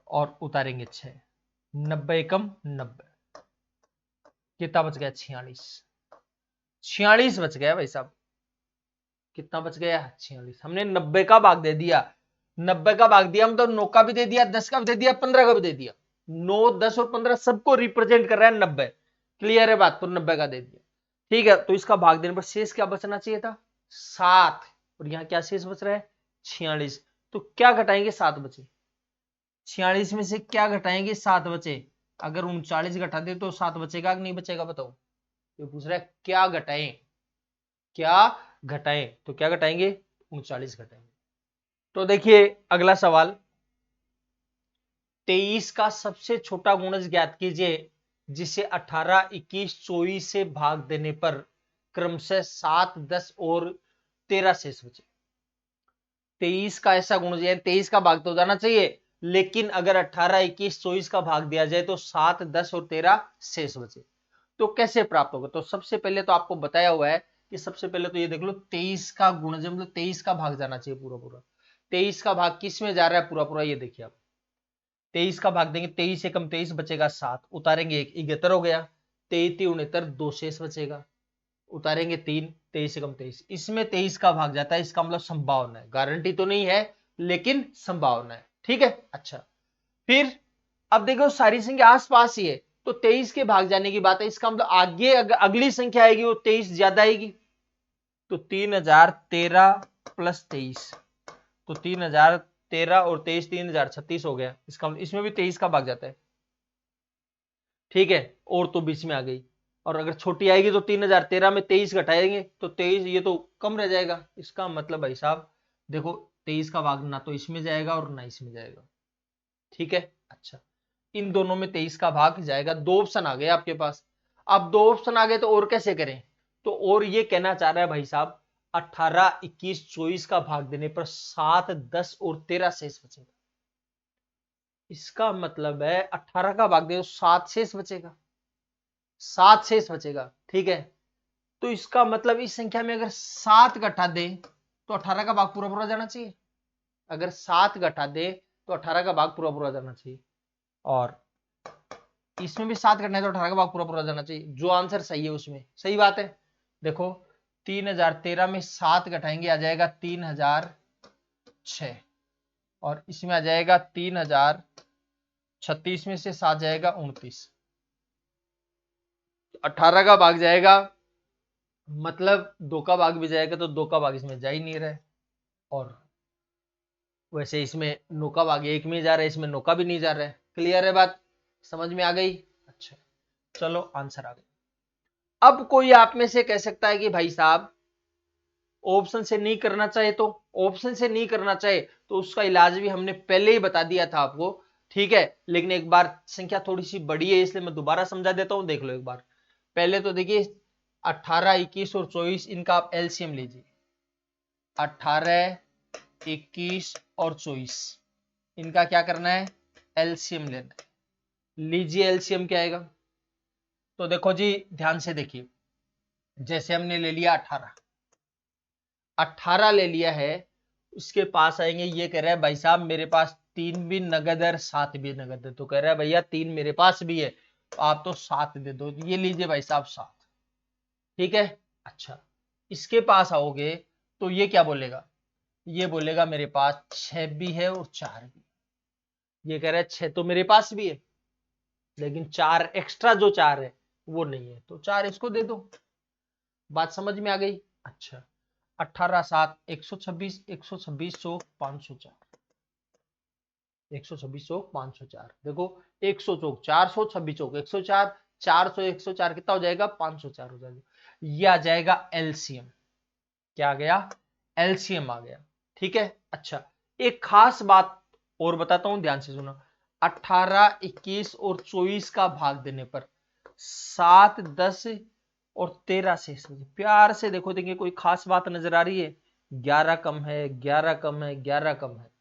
और उतारेंगे 6। 90 एकम 90, कितना बच गया? 46। 46 बच गया भाई साहब। कितना बच गया? 46। हमने 90 का भाग दे दिया। 90 का भाग दिया हम तो 9 का भी दे दिया, 10 का भी दे दिया, 15 का भी दे दिया। 9, 10 और 15 सबको रिप्रेजेंट कर रहा है 90। क्लियर है बात? तो 90 का दे दिया। ठीक है, तो इसका भाग देने पर शेष क्या बचना चाहिए था? 7। और यहां क्या शेष बच रहा है? 46। तो क्या घटाएंगे? 7 बचे। 46 में से क्या घटाएंगे? 7 बचे। अगर 39 घटा दे तो 7 बचेगा कि नहीं बचेगा? बताओ। ये पूछ रहा है क्या घटाएं, क्या घटाएं, तो क्या घटाएंगे? 39 घटाएंगे। तो देखिए अगला सवाल, 23 का सबसे छोटा गुणज ज्ञात कीजिए जिसे 18, 21, 24 से भाग देने पर क्रमशः 7, 10 और 13 शेष बचे। 23 का ऐसा गुणज है, 23 का भाग तो जाना चाहिए, लेकिन अगर 18, 21, 24 का भाग दिया जाए तो 7, 10 और 13 शेष बचे। तो कैसे प्राप्त होगा? तो सबसे पहले तो आपको बताया हुआ है कि सबसे पहले तो ये देख लो 23 का गुणज मतलब 23 का भाग जाना चाहिए पूरा पूरा। 23 का भाग किस में जा रहा है? पूरा पूरा। ये देखिए आप 23 का भाग देंगे, 23 एकम 23 बचेगा 7, उतारेंगे 1, 71 हो गया। 23 3 69, 2 शेष बचेगा, उतारेंगे 3, 23 एकम 23। इसमें 23 का भाग जाता है, इसका मतलब संभावना है, गारंटी तो नहीं है लेकिन संभावना है। ठीक है, अच्छा फिर अब देखो सारी संख्या आस पास ही है तो 23 के भाग जाने की बात है, इसका मतलब आगे अगली संख्या आएगी वो 23 ज्यादा आएगी। तो 3013 प्लस 23, तो 3013 और 23 3036 हो गया। इसका मतलब इसमें भी 23 का भाग जाता है। ठीक है, और तो बीच में आ गई, और अगर छोटी आएगी तो 3013 में 23 घटाएंगे तो 23, ये तो कम रह जाएगा। इसका मतलब भाई साहब देखो 23 का भाग ना तो इसमें जाएगा और ना इसमें जाएगा। ठीक है, अच्छा इन दोनों में 23 का भाग जाएगा। दो ऑप्शन आ गए आपके पास। अब दो ऑप्शन आ गए तो और कैसे करें? तो और ये कहना चाह रहा है भाई साहब 18, 21, 24 का भाग देने पर 7, 10 और 13 शेष बचेगा। इसका मतलब है 18 का भाग दे तो 7 शेष बचेगा, 7 शेष बचेगा, ठीक है। तो इसका मतलब इस संख्या में अगर 7 घटा दे तो 18 का भाग पूरा पूरा जाना चाहिए, अगर 7 घटा दे तो 18 का भाग पूरा पूरा जाना चाहिए, और इसमें भी 7 घटना है तो 18 का भाग पूरा पूरा जाना चाहिए। जो आंसर सही है उसमें सही बात है। देखो 3013 में 7 घटाएंगे आ जाएगा 3006, और इसमें आ जाएगा 3036 में से 7 जाएगा 29, 18 का भाग जाएगा, मतलब 2 का भाग भी जाएगा, तो 2 का भाग इसमें जा ही नहीं रहा है, और वैसे इसमें 9 का भाग 1 में जा रहा है, इसमें 9 का भी नहीं जा रहा है। क्लियर है बात, समझ में आ गई? अच्छा चलो आंसर आ गया। अब कोई आप में से कह सकता है कि भाई साहब ऑप्शन से नहीं करना चाहे, तो ऑप्शन से नहीं करना चाहे तो उसका इलाज भी हमने पहले ही बता दिया था आपको, ठीक है। लेकिन एक बार संख्या थोड़ी सी बड़ी है इसलिए मैं दोबारा समझा देता हूं, देख लो एक बार। पहले तो देखिए 18, 21 और 24 इनका आप एलसीएम लीजिए, 18, 21 और 24 इनका क्या करना है, एलसीएम लेना है। लीजिए एलसीएम क्या आएगा, तो देखो जी ध्यान से देखिए, जैसे हमने ले लिया 18 ले लिया है, उसके पास आएंगे, ये कह रहा है भाई साहब मेरे पास 3 भी नगद है और 7 भी नगद है, तो कह रहा है भैया 3 मेरे पास भी है तो आप तो 7 दे दो, ये लीजिए भाई साहब 7, ठीक है। अच्छा इसके पास आओगे तो ये क्या बोलेगा, ये बोलेगा मेरे पास 6 भी है और 4 भी, ये कह रहा है 6 तो मेरे पास भी है लेकिन 4 एक्स्ट्रा जो 4 है वो नहीं है, तो 4 इसको दे दो। बात समझ में आ गई? अच्छा 18 7 126, 126 चौक 504, 126 चौक 504, देखो 100 चौक 400, 26 चौक 104, 400 104 कितना हो जाएगा, 504 हो जाएगा। ये आ जाएगा एलसीएम, क्या आ गया, एलसीएम आ गया, ठीक है। अच्छा एक खास बात और बताता हूं, ध्यान से सुनो, 18, 21 और 24 का भाग देने पर 7, 10 और 13 से प्यार से देखो, देखिए कोई खास बात नजर आ रही है, 11 कम है, 11 कम है, 11 कम है,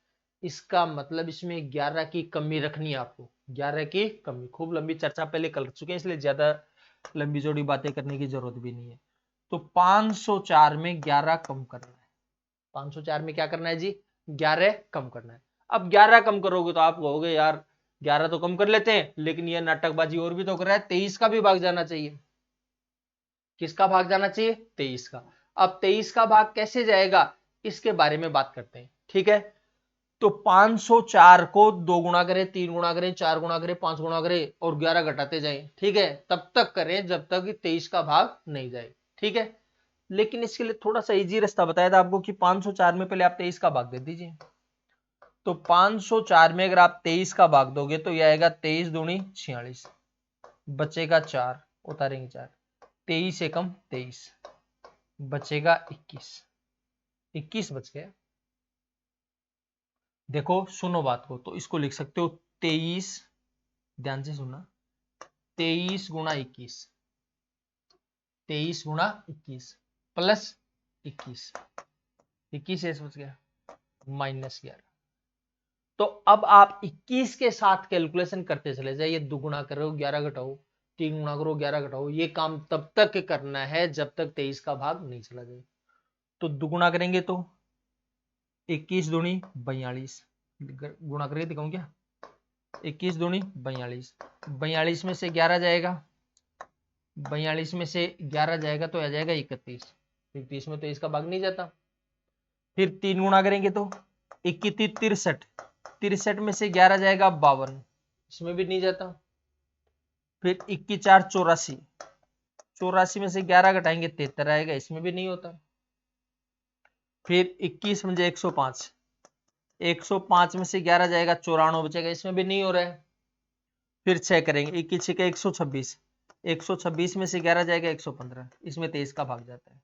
इसका मतलब इसमें 11 की कमी रखनी है आपको, 11 की कमी। खूब लंबी चर्चा पहले कर चुके हैं इसलिए ज्यादा लंबी चौड़ी बातें करने की जरूरत भी नहीं है। तो 504 में 11 कम करना है, 504 में क्या करना है जी, 11 कम करना है। अब 11 कम करोगे तो आप कहोगे यार 11 तो कम कर लेते हैं, लेकिन ये नाटकबाजी और भी तो कर रहा है, 23 का भी भाग जाना चाहिए। किसका भाग जाना चाहिए, 23 का। अब 23 का भाग कैसे जाएगा इसके बारे में बात करते हैं, ठीक है। तो 504 को 2 गुणा करें, 3 गुणा करें, 4 गुणा करें, 5 गुणा करें और 11 घटाते जाएं, ठीक है, तब तक करें जब तक 23 का भाग नहीं जाए, ठीक है। लेकिन इसके लिए थोड़ा सा इजी रास्ता बताया था आपको कि 504 में पहले आप 23 का भाग दे दीजिए। तो 504 में अगर आप 23 का भाग दोगे तो यह आएगा 23 दूनी 46, बचेगा 4, उतारेंगे 4, 23 एकम 23, बचेगा 21, 21 बच गया। देखो सुनो बात को, तो इसको लिख सकते हो 23, ध्यान से सुनना, 23 गुणा 21, 23 गुणा 21 प्लस 21, 21 ऐसे बच गया -11। तो अब आप 21 के साथ कैलकुलेशन करते चले जाइए, 2 गुणा करो 11 घटाओ, 3 गुणा करो 11 घटाओ, ये काम तब तक करना है जब तक 23 का भाग नहीं चला जाए। तो 2 गुणा करेंगे तो 21 दूनी 42, गुणा करके दिखाऊं क्या, 21 दूनी 42, 42 में से 11 जाएगा, 42 में से 11 जाएगा तो आ जाएगा 31, 31 में तो इसका भाग नहीं जाता। फिर 3 गुणा करेंगे तो 21 63, 63 में से 11 जाएगा 52, इसमें भी नहीं जाता। फिर 21 4 84, 84 में से 11 घटाएंगे 73 आएगा, इसमें भी नहीं होता। फिर 21 मुझे 105, 105 में से 11 जाएगा 94 बचेगा, इसमें भी नहीं हो रहा है। फिर 6 करेंगे, 21 6 126, 126 में से 11 जाएगा 115, इसमें 23 का भाग जाता है।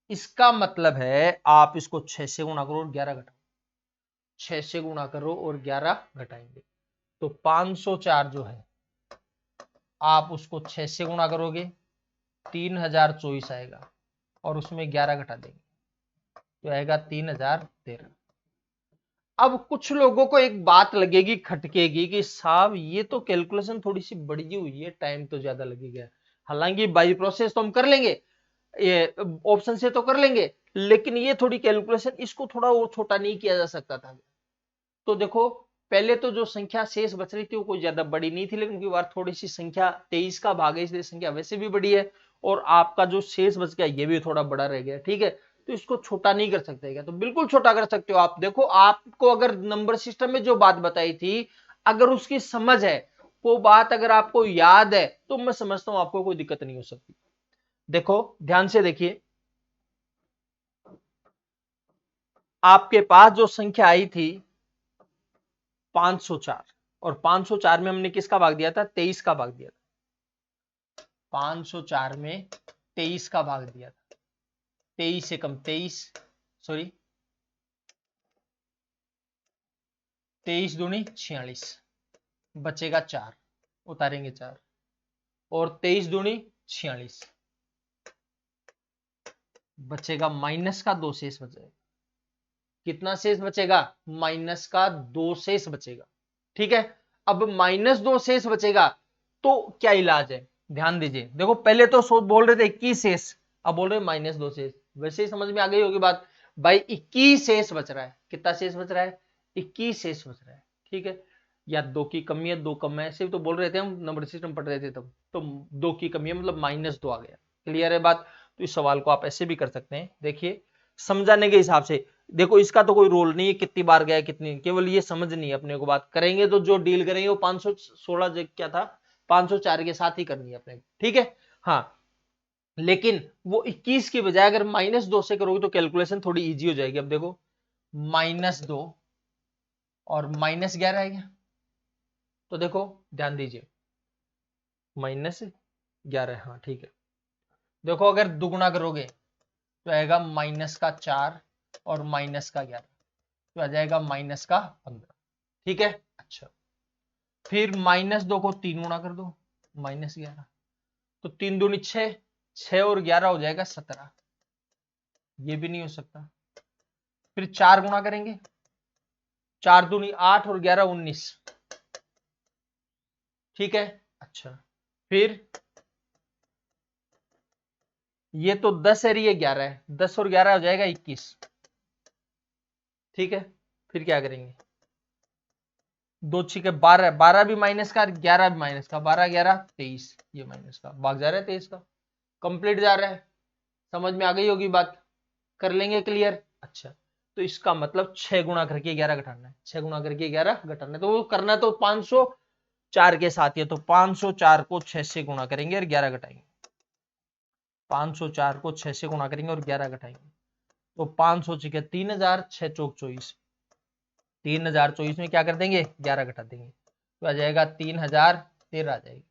इसका मतलब है आप इसको 6 से गुणा करो और 11 घटाओ, 6 से गुणा करो और 11 घटाएंगे तो 504 जो है आप उसको 6 से गुणा करोगे 3024 आएगा और उसमें 11 घटा देंगे तो आएगा 3013। अब कुछ लोगों को एक बात लगेगी, खटकेगी कि साहब ये तो कैलकुलेशन थोड़ी सी बड़ी हुई है, टाइम तो ज्यादा लगेगा। हालांकि बाई प्रोसेस तो हम कर लेंगे, ये ऑप्शन से तो कर लेंगे, लेकिन ये थोड़ी कैलकुलेशन, इसको थोड़ा और छोटा नहीं किया जा सकता था? तो देखो, पहले तो जो संख्या शेष बच रही थी वो कोई ज्यादा बड़ी नहीं थी, लेकिन की बार थोड़ी सी संख्या 23 का भाग है, इसलिए संख्या वैसे भी बड़ी है, और आपका जो शेष बच गया ये भी थोड़ा बड़ा रह गया, ठीक है। तो इसको छोटा नहीं कर सकते क्या? तो बिल्कुल छोटा कर सकते हो आप। देखो, आपको अगर नंबर सिस्टम में जो बात बताई थी, अगर उसकी समझ है, वो बात अगर आपको याद है, तो मैं समझता हूं आपको कोई दिक्कत नहीं हो सकती। देखो ध्यान से देखिए, आपके पास जो संख्या आई थी 504, और 504 में हमने किसका भाग दिया था? 23 का भाग दिया था। 504 में 23 का भाग दिया था। 23 से कम 23, सॉरी 23 दूनी 46, बचेगा 4, उतारेंगे 4, और 23 दूनी 46, बचेगा माइनस का 2 शेष बचेगा। कितना शेष बचेगा? माइनस का 2 शेष बचेगा, ठीक है। अब माइनस 2 शेष बचेगा, तो क्या इलाज है? ध्यान दीजिए, देखो पहले तो सोच बोल रहे थे 21 शेष, अब बोल रहे माइनस 2 शेष। वैसे ही समझ में आ गई होगी बात भाई, 21 शेष बच रहा है। कितना शेष बच रहा है? 21 शेष बच रहा है, ठीक है। या 2 की कमी है, 2 कम है, ऐसे तो बोल रहे थे हम, नंबर सिस्टम पढ़ रहे थे तब, तो 2 की कमी है मतलब माइनस 2 आ गया। क्लियर है बात? तो इस सवाल को आप ऐसे भी कर सकते हैं, देखिए समझाने के हिसाब से। देखो इसका तो कोई रोल नहीं है कितनी बार गया कितनी, केवल ये समझनी है अपने को। बात करेंगे तो जो डील करेंगे वो 516 क्या था, 504 के साथ ही करनी है अपने को, ठीक है। हाँ, लेकिन वो 21 की बजाय अगर -2 से करोगे तो कैलकुलेशन थोड़ी इजी हो जाएगी। अब देखो, -2 और -11 है क्या? तो देखो ध्यान दीजिए, -11, हाँ ठीक है। देखो अगर दुगुना करोगे तो आएगा -4 और -11, तो आ जाएगा -15, ठीक है। अच्छा, फिर -2 को 3 गुना कर दो, -11, तो 3 दूनी 6, 6 और 11 हो जाएगा 17, ये भी नहीं हो सकता। फिर 4 गुना करेंगे, 4 दूनी 8 और 11 19, ठीक है। अच्छा, फिर ये तो 10 है, ये 11 है, 10 और 11 हो जाएगा 21, ठीक है। फिर क्या करेंगे, 2 छिके 12, 12 भी माइनस का, 11 भी माइनस का, 12 11 23, ये माइनस का भाग जा रहा है 23 का, कंप्लीट जा रहा है। समझ में आ गई होगी बात, कर लेंगे क्लियर। अच्छा, तो इसका मतलब 6 गुना करके 11 घटाना है, 6 गुना करके 11 घटाना है, तो वो करना तो 504 के साथ ही है, तो 504 को 6 से गुना करेंगे और 11 घटाएंगे। 504 को 6 से गुणा करेंगे और 11 घटाएंगे, तो 500 छिके 3000, 6 चौक 24, 3024 में क्या कर देंगे, 11 घटा देंगे, तो आ जाएगा 3013 आ जाएगी।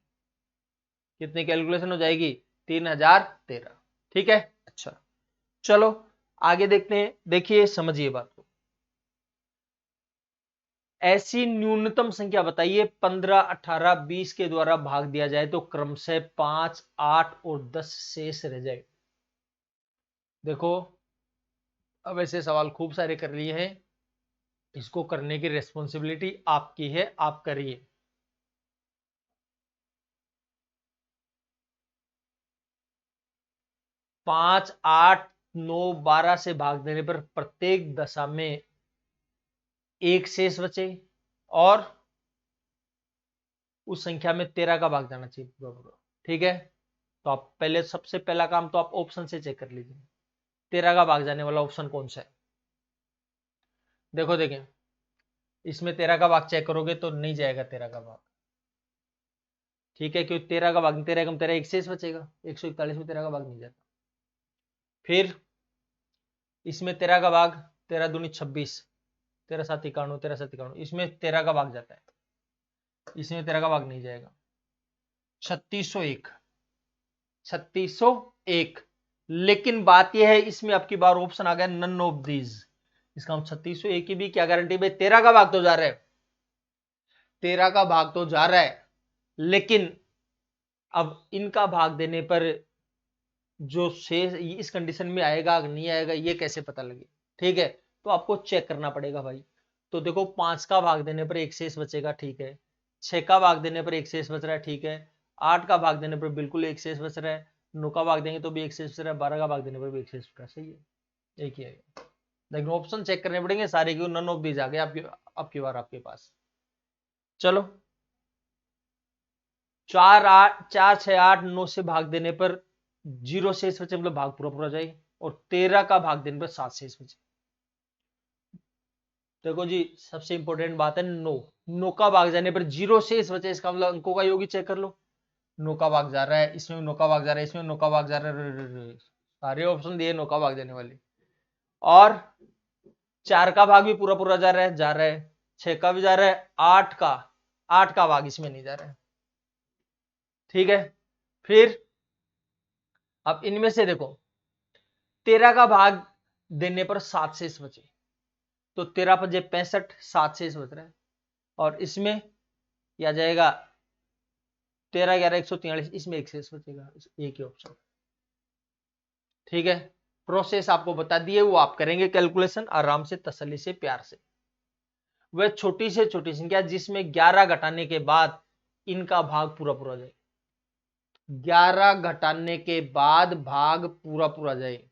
कितनी कैलकुलेशन हो जाएगी? 3013, ठीक है। अच्छा, चलो आगे देखते हैं। देखिए समझिए बात को, ऐसी न्यूनतम संख्या बताइए 15, 18, 20 के द्वारा भाग दिया जाए तो क्रमशः 5, 8 और 10 शेष रह जाए। देखो, अब ऐसे सवाल खूब सारे कर लिए हैं, इसको करने की रेस्पॉन्सिबिलिटी आपकी है, आप करिए। पांच, 8, 9, 12 से भाग देने पर प्रत्येक दशा में एक शेष बचे, और उस संख्या में 13 का भाग जाना चाहिए पूरा, ठीक है। तो आप पहले, सबसे पहला काम तो आप ऑप्शन से चेक कर लीजिए, 13 का भाग जाने वाला ऑप्शन कौन सा है। देखो देखें, इसमें 13 का भाग चेक करोगे तो नहीं जाएगा 13 का भाग, ठीक है, क्योंकि 13 का भाग 13 कम 13 एक शेष बचेगा, 141 में 13 का भाग नहीं जाता। फिर इसमें 13 का भाग, 13 दूनी 26, 13 7 91, 13 7 91, इसमें 13 का भाग जाता है, इसमें 13 का भाग नहीं जाएगा। 3601, 3601, लेकिन बात यह है इसमें आपकी बार ऑप्शन आ गया नन ऑफ दीज। इसका हम 3601 की भी क्या गारंटी भाई, 13 का भाग तो जा रहा है, 13 का भाग तो जा रहा है, लेकिन अब इनका भाग देने पर जो शेष इस कंडीशन में आएगा नहीं आएगा ये कैसे पता लगे, ठीक है। तो आपको चेक करना पड़ेगा भाई। तो देखो 5 का भाग देने पर एक शेष बचेगा, ठीक है। 6 का भाग देने पर एक शेष बच रहा है, ठीक है। 8 का भाग देने पर बिल्कुल एक शेष बच रहा है। 9 का भाग देंगे तो भी एक शेष बच रहा है। 12 का भाग देने पर भी एक शेष बच रहा है, सही है। एक ही है, लेकिन ऑप्शन चेक करने पड़ेंगे सारे, क्यों नन ऑफ दीज आ गए आपकी बार आपके पास। चलो 4 6 8 9 से भाग देने पर 0 शेष बचे, मतलब भाग पूरा पूरा जाए। और 13 का भाग देने पर 7 शेष बचे। देखो जी सबसे इंपॉर्टेंट बात है नो का भाग जाने पर 0 शेष बचे, इसका मतलब अंकों का योग ही चेक कर लो। 9 का भाग जा रहा है, इसमें 9 का भाग जा रहा है, इसमें 9 का भाग जा रहा है, सारे ऑप्शन दिए 9 का भाग जाने वाले। और 4 का भाग भी पूरा पूरा जा रहा है 6 का भी जा रहा है, 8 का भाग इसमें नहीं जा रहा है, ठीक है। फिर अब इनमें से देखो 13 का भाग देने पर 7 शेष बचे, तो 13 पजे 65, 7 शेष बच रहा है। और इसमें क्या जाएगा 13 11 143, इसमें एक शेष बचेगा, एक ही ऑप्शन, ठीक है। प्रोसेस आपको बता दिए, वो आप करेंगे कैलकुलेशन आराम से, तसल्ली से, प्यार से। वह छोटी से छोटी संख्या जिसमें 11 घटाने के बाद इनका भाग पूरा पूरा जाए। 11 घटाने के बाद भाग पूरा पूरा जाए,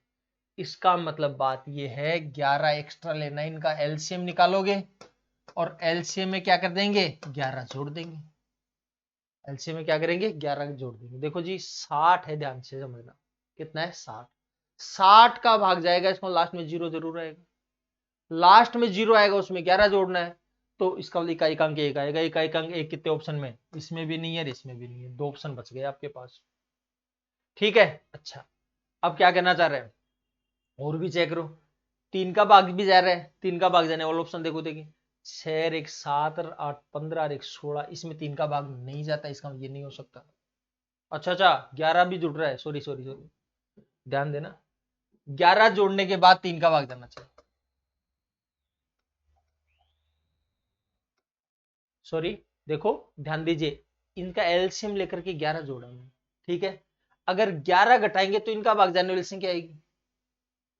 इसका मतलब बात यह है 11 एक्स्ट्रा लेना, इनका एलसीएम निकालोगे और एलसीएम में क्या कर देंगे 11 जोड़ देंगे। एलसीएम में क्या करेंगे 11 जोड़ देंगे। देखो जी 60 है, ध्यान से समझना, कितना है 60। 60 का भाग जाएगा, इसमें लास्ट में 0 जरूर आएगा, लास्ट में 0 आएगा, उसमें 11 जोड़ना है, तो इसका इकाई अंक एक आएगा। इकाई अंक एक कितने ऑप्शन में, इसमें भी नहीं है, इसमें भी नहीं है, 2 ऑप्शन बच गए आपके पास, ठीक है। अच्छा अब क्या कहना चाह रहे हैं, और भी चेक करो। 3 का भाग भी जा रहा है, 3 का भाग जाने वाला ऑप्शन देखो, देखिए 6 और 1 7 और 8 15 और 1 16, इसमें 3 का भाग नहीं जाता, इसका ये नहीं हो सकता। अच्छा 11 भी जुड़ रहा है, सॉरी सॉरी सॉरी, ध्यान देना, 11 जोड़ने के बाद 3 का भाग जाना चाहिए, सॉरी। देखो ध्यान दीजिए, इनका एलसीएम लेकर के 11 जोड़ा हमने, ठीक है। अगर 11 घटाएंगे तो इनका भाग जाने वाली संख्या आएगी,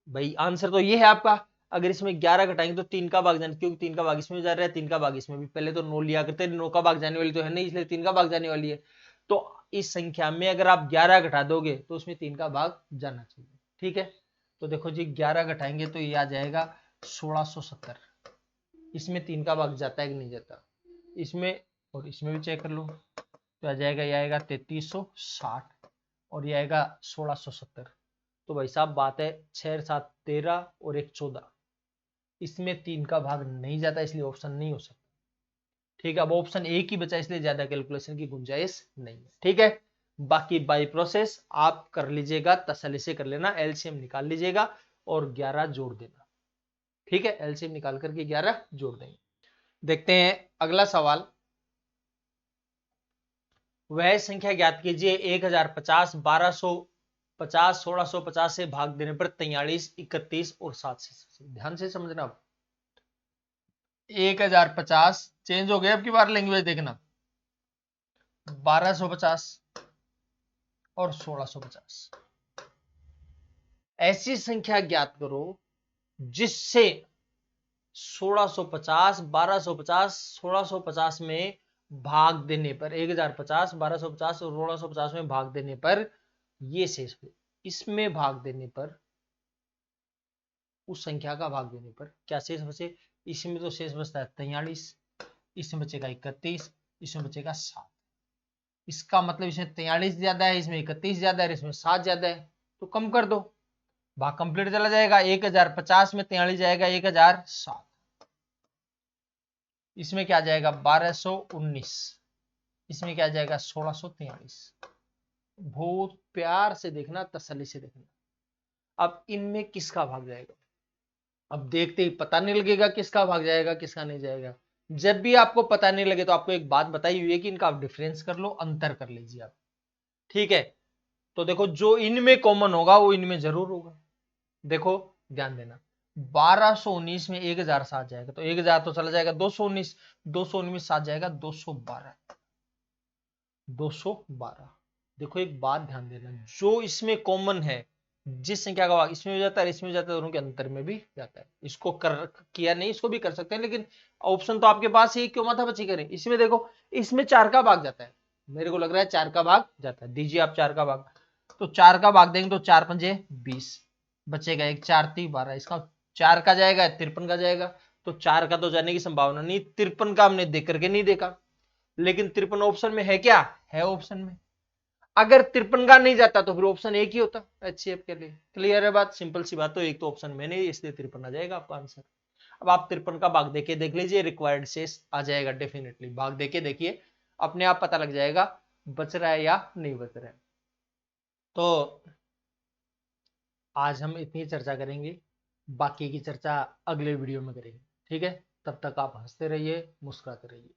भाई आंसर तो ये है आपका। अगर इसमें 11 घटाएंगे तो 3 का भाग जाने, क्योंकि 3 का भाग इसमें भी जा रहा है, 3 का भाग इसमें भी, पहले तो 9 लिया करते, 9 का भाग जाने वाली तो है नहीं, इसलिए 3 का भाग जाने वाली है। तो इस संख्या में अगर आप 11 घटा दोगे तो उसमें 3 का भाग जाना चाहिए, ठीक है। तो देखो जी 11 घटाएंगे तो ये आ जाएगा 1670, इसमें 3 का भाग जाता है कि नहीं जाता, इसमें और इसमें भी चेक कर लो, तो आ जाएगा, ये आएगा 3360 और ये आएगा 1670। तो भाई साहब बात है 6 7 13 और 1 14, इसमें 3 का भाग नहीं जाता, इसलिए ऑप्शन नहीं हो सकता, ठीक है। अब ऑप्शन एक ही बचा, इसलिए ज्यादा कैलकुलेशन की गुंजाइश नहीं है, ठीक है। बाकी बाई प्रोसेस आप कर लीजिएगा, तसल्ली से कर लेना, एलसीएम निकाल लीजिएगा और 11 जोड़ देना, ठीक है। एलसीएम निकाल करके 11 जोड़ देंगे। देखते हैं अगला सवाल। वह संख्या ज्ञात कीजिए 1050 1250 1650 से भाग देने पर 43 31 और 7 से। ध्यान से समझना, 1050 चेंज हो गया, अब की बार लैंग्वेज देखना, 1250 और 1650, ऐसी संख्या ज्ञात करो जिससे 1650 1250 1650 में भाग देने पर 1050 1250 और 1650 में भाग देने पर ये शेष, इसमें भाग देने पर, उस संख्या का भाग देने पर क्या शेष बचे, इसमें तो शेष बचता है 43, इसमें बचेगा 31, इसमें बचेगा 7। इसका मतलब इसमें 43 ज्यादा है, इसमें 31 ज्यादा है, इसमें 7 ज्यादा है, तो कम कर दो, भाग कंप्लीट चला जाएगा। 1050 में 43 जाएगा 1007, इसमें क्या जाएगा 1219, इसमें क्या जाएगा 1643। बहुत प्यार से देखना, तसल्ली से देखना। अब इनमें किसका भाग जाएगा, अब देखते ही पता नहीं लगेगा किसका भाग जाएगा किसका नहीं जाएगा। जब भी आपको पता नहीं लगे तो आपको एक बात बताई हुई है कि इनका आप डिफरेंस कर लो, अंतर कर लीजिए आप, ठीक है। तो देखो जो इनमें कॉमन होगा वो इनमें जरूर होगा। देखो ध्यान देना, 1219 में 1007 जाएगा तो 1000 तो चला जाएगा, 219 219 में 7 जाएगा 212 212। देखो एक बात ध्यान देना, जो इसमें कॉमन है जिस संख्या का भाग इसमें हो जाता है इसमें हो जाता है, दोनों के अंतर में भी जाता है। इसको कर किया नहीं, इसको भी कर सकते हैं, लेकिन ऑप्शन तो आपके पास ही, क्यों माथा बची करें। इसमें देखो, इसमें 4 का भाग जाता है, मेरे को लग रहा है 4 का भाग जाता है। दीजिए आप 4 का भाग, तो 4 का भाग देंगे तो 4 पंजे 20, बचेगा एक 4 3 12, इसका 4 का जाएगा 53 का जाएगा, तो 4 का तो जाने की संभावना नहीं, 53 का हमने देख करके नहीं देखा, लेकिन 53 ऑप्शन में है क्या, है ऑप्शन में। अगर 53 का नहीं जाता तो फिर ऑप्शन एक ही होता एचसीएफ के लिए। क्लियर है बात, सिंपल सी बात। तो एक तो ऑप्शन में नहीं, इसलिए 53 आ जाएगा आपका आंसर। अब आप 53 का भाग देके देख लीजिए, रिक्वायर्ड शेष आ जाएगा डेफिनेटली। भाग देके देखिए, अपने आप पता लग जाएगा बच रहा है या नहीं बच रहा है। तो आज हम इतनी चर्चा करेंगे, बाकी की चर्चा अगले वीडियो में करेंगे, ठीक है। तब तक आप हंसते रहिए, मुस्कुराते रहिए।